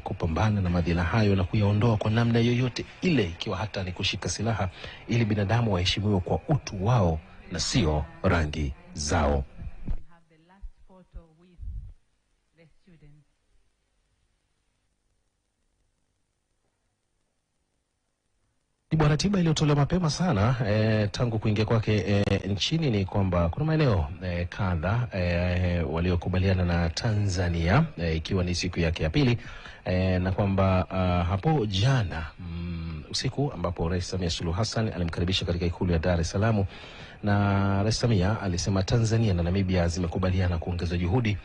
kupambana na madhila hayo na kuyaondoa kwa namna yoyote ile, ikiwa hata ni kushika silaha, ili binadamu waheshimiwe kwa utu wao na sio rangi zao. Ratiba iliyotolewa mapema sana tangu kuingia kwake nchini ni kwamba kuna maeneo kadha waliokubaliana na Tanzania ikiwa ni siku yake ya pili, na kwamba hapo jana usiku ambapo Rais Samia Suluhu Hassan alimkaribisha katika ikulu ya Dar es Salaam, na Rais Samia alisema Tanzania na Namibia zimekubaliana kuongeza juhudi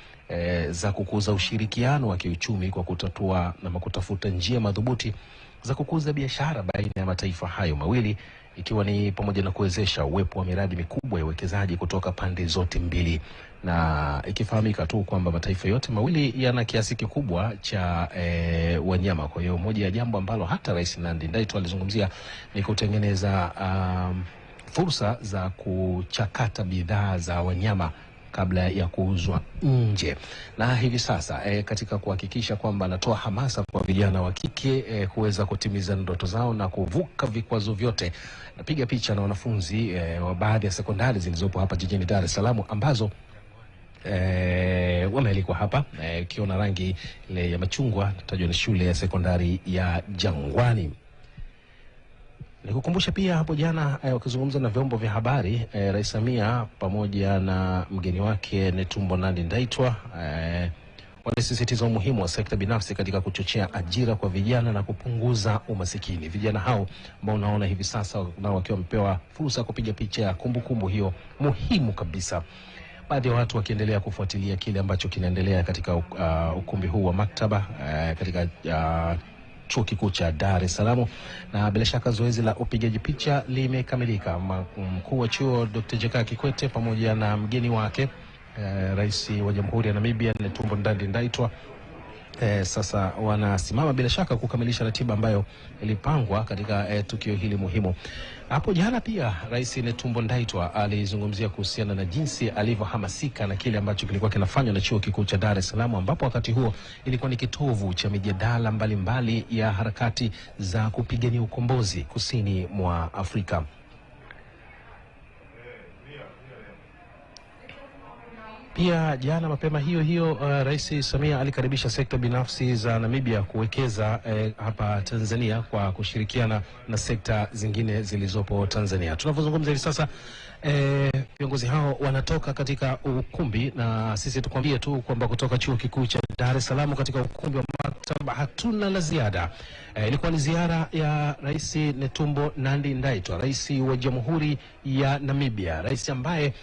za kukuza ushirikiano wa kiuchumi kwa kutatua na kutafuta njia madhubuti za kukuza biashara baina ya mataifa hayo mawili, ikiwa ni pamoja na kuwezesha uwepo wa miradi mikubwa ya uwekezaji kutoka pande zote mbili, na ikifahamika tu kwamba mataifa yote mawili yana kiasi kikubwa cha wanyama. Kwa hiyo moja ya jambo ambalo hata Rais Nandi-Ndaitwah alizungumzia ni kutengeneza fursa za kuchakata bidhaa za wanyama kabla ya kuuzwa nje. Na hivi sasa katika kuhakikisha kwamba anatoa hamasa kwa vijana wa kike kuweza kutimiza ndoto zao na kuvuka vikwazo vyote, napiga picha na wanafunzi wa baadhi ya sekondari zilizopo hapa jijini Dar es Salaam ambazo wamealikwa hapa ukiona rangi ile ya machungwa, tutajua ni shule ya sekondari ya Jangwani. Nikukumbusha pia hapo jana wakizungumza na vyombo vya habari Rais Samia pamoja na mgeni wake Netumbo Nandi-Ndaitwah walisisitiza umuhimu wa sekta binafsi katika kuchochea ajira kwa vijana na kupunguza umasikini. Vijana hao ambao unaona hivi sasa nao wakiwa wamepewa fursa kupiga picha ya kumbukumbu hiyo muhimu kabisa. Baadhi ya watu wakiendelea kufuatilia kile ambacho kinaendelea katika ukumbi huu wa maktaba katika Chuo Kikuu cha Dar es Salaam, na bila shaka zoezi la upigaji picha limekamilika. Mkuu wa chuo Dr. Kikwete pamoja na mgeni wake Rais wa Jamhuri ya Namibia Netumbo Nandi-Ndaitwah sasa wanasimama bila shaka kukamilisha ratiba ambayo ilipangwa katika tukio hili muhimu. Hapo jana pia Rais Netumbo Ndaitwah alizungumzia kuhusiana na jinsi alivyohamasika na kile ambacho kilikuwa kinafanywa na Chuo Kikuu cha Dar es Salaam, ambapo wakati huo ilikuwa ni kitovu cha mijadala mbalimbali ya harakati za kupigania ukombozi kusini mwa Afrika. Pia jana mapema hiyo Rais Samia alikaribisha sekta binafsi za Namibia kuwekeza hapa Tanzania kwa kushirikiana na sekta zingine zilizopo Tanzania. Tunavyozungumza hivi sasa viongozi hao wanatoka katika ukumbi, na sisi tukwambie tu kwamba kutoka Chuo Kikuu cha Dar es Salaam katika ukumbi wa maktaba hatuna la ziada. Ilikuwa ni ziara ya Rais Netumbo Nandi-Ndaitwah, rais wa Jamhuri ya Namibia, rais ambaye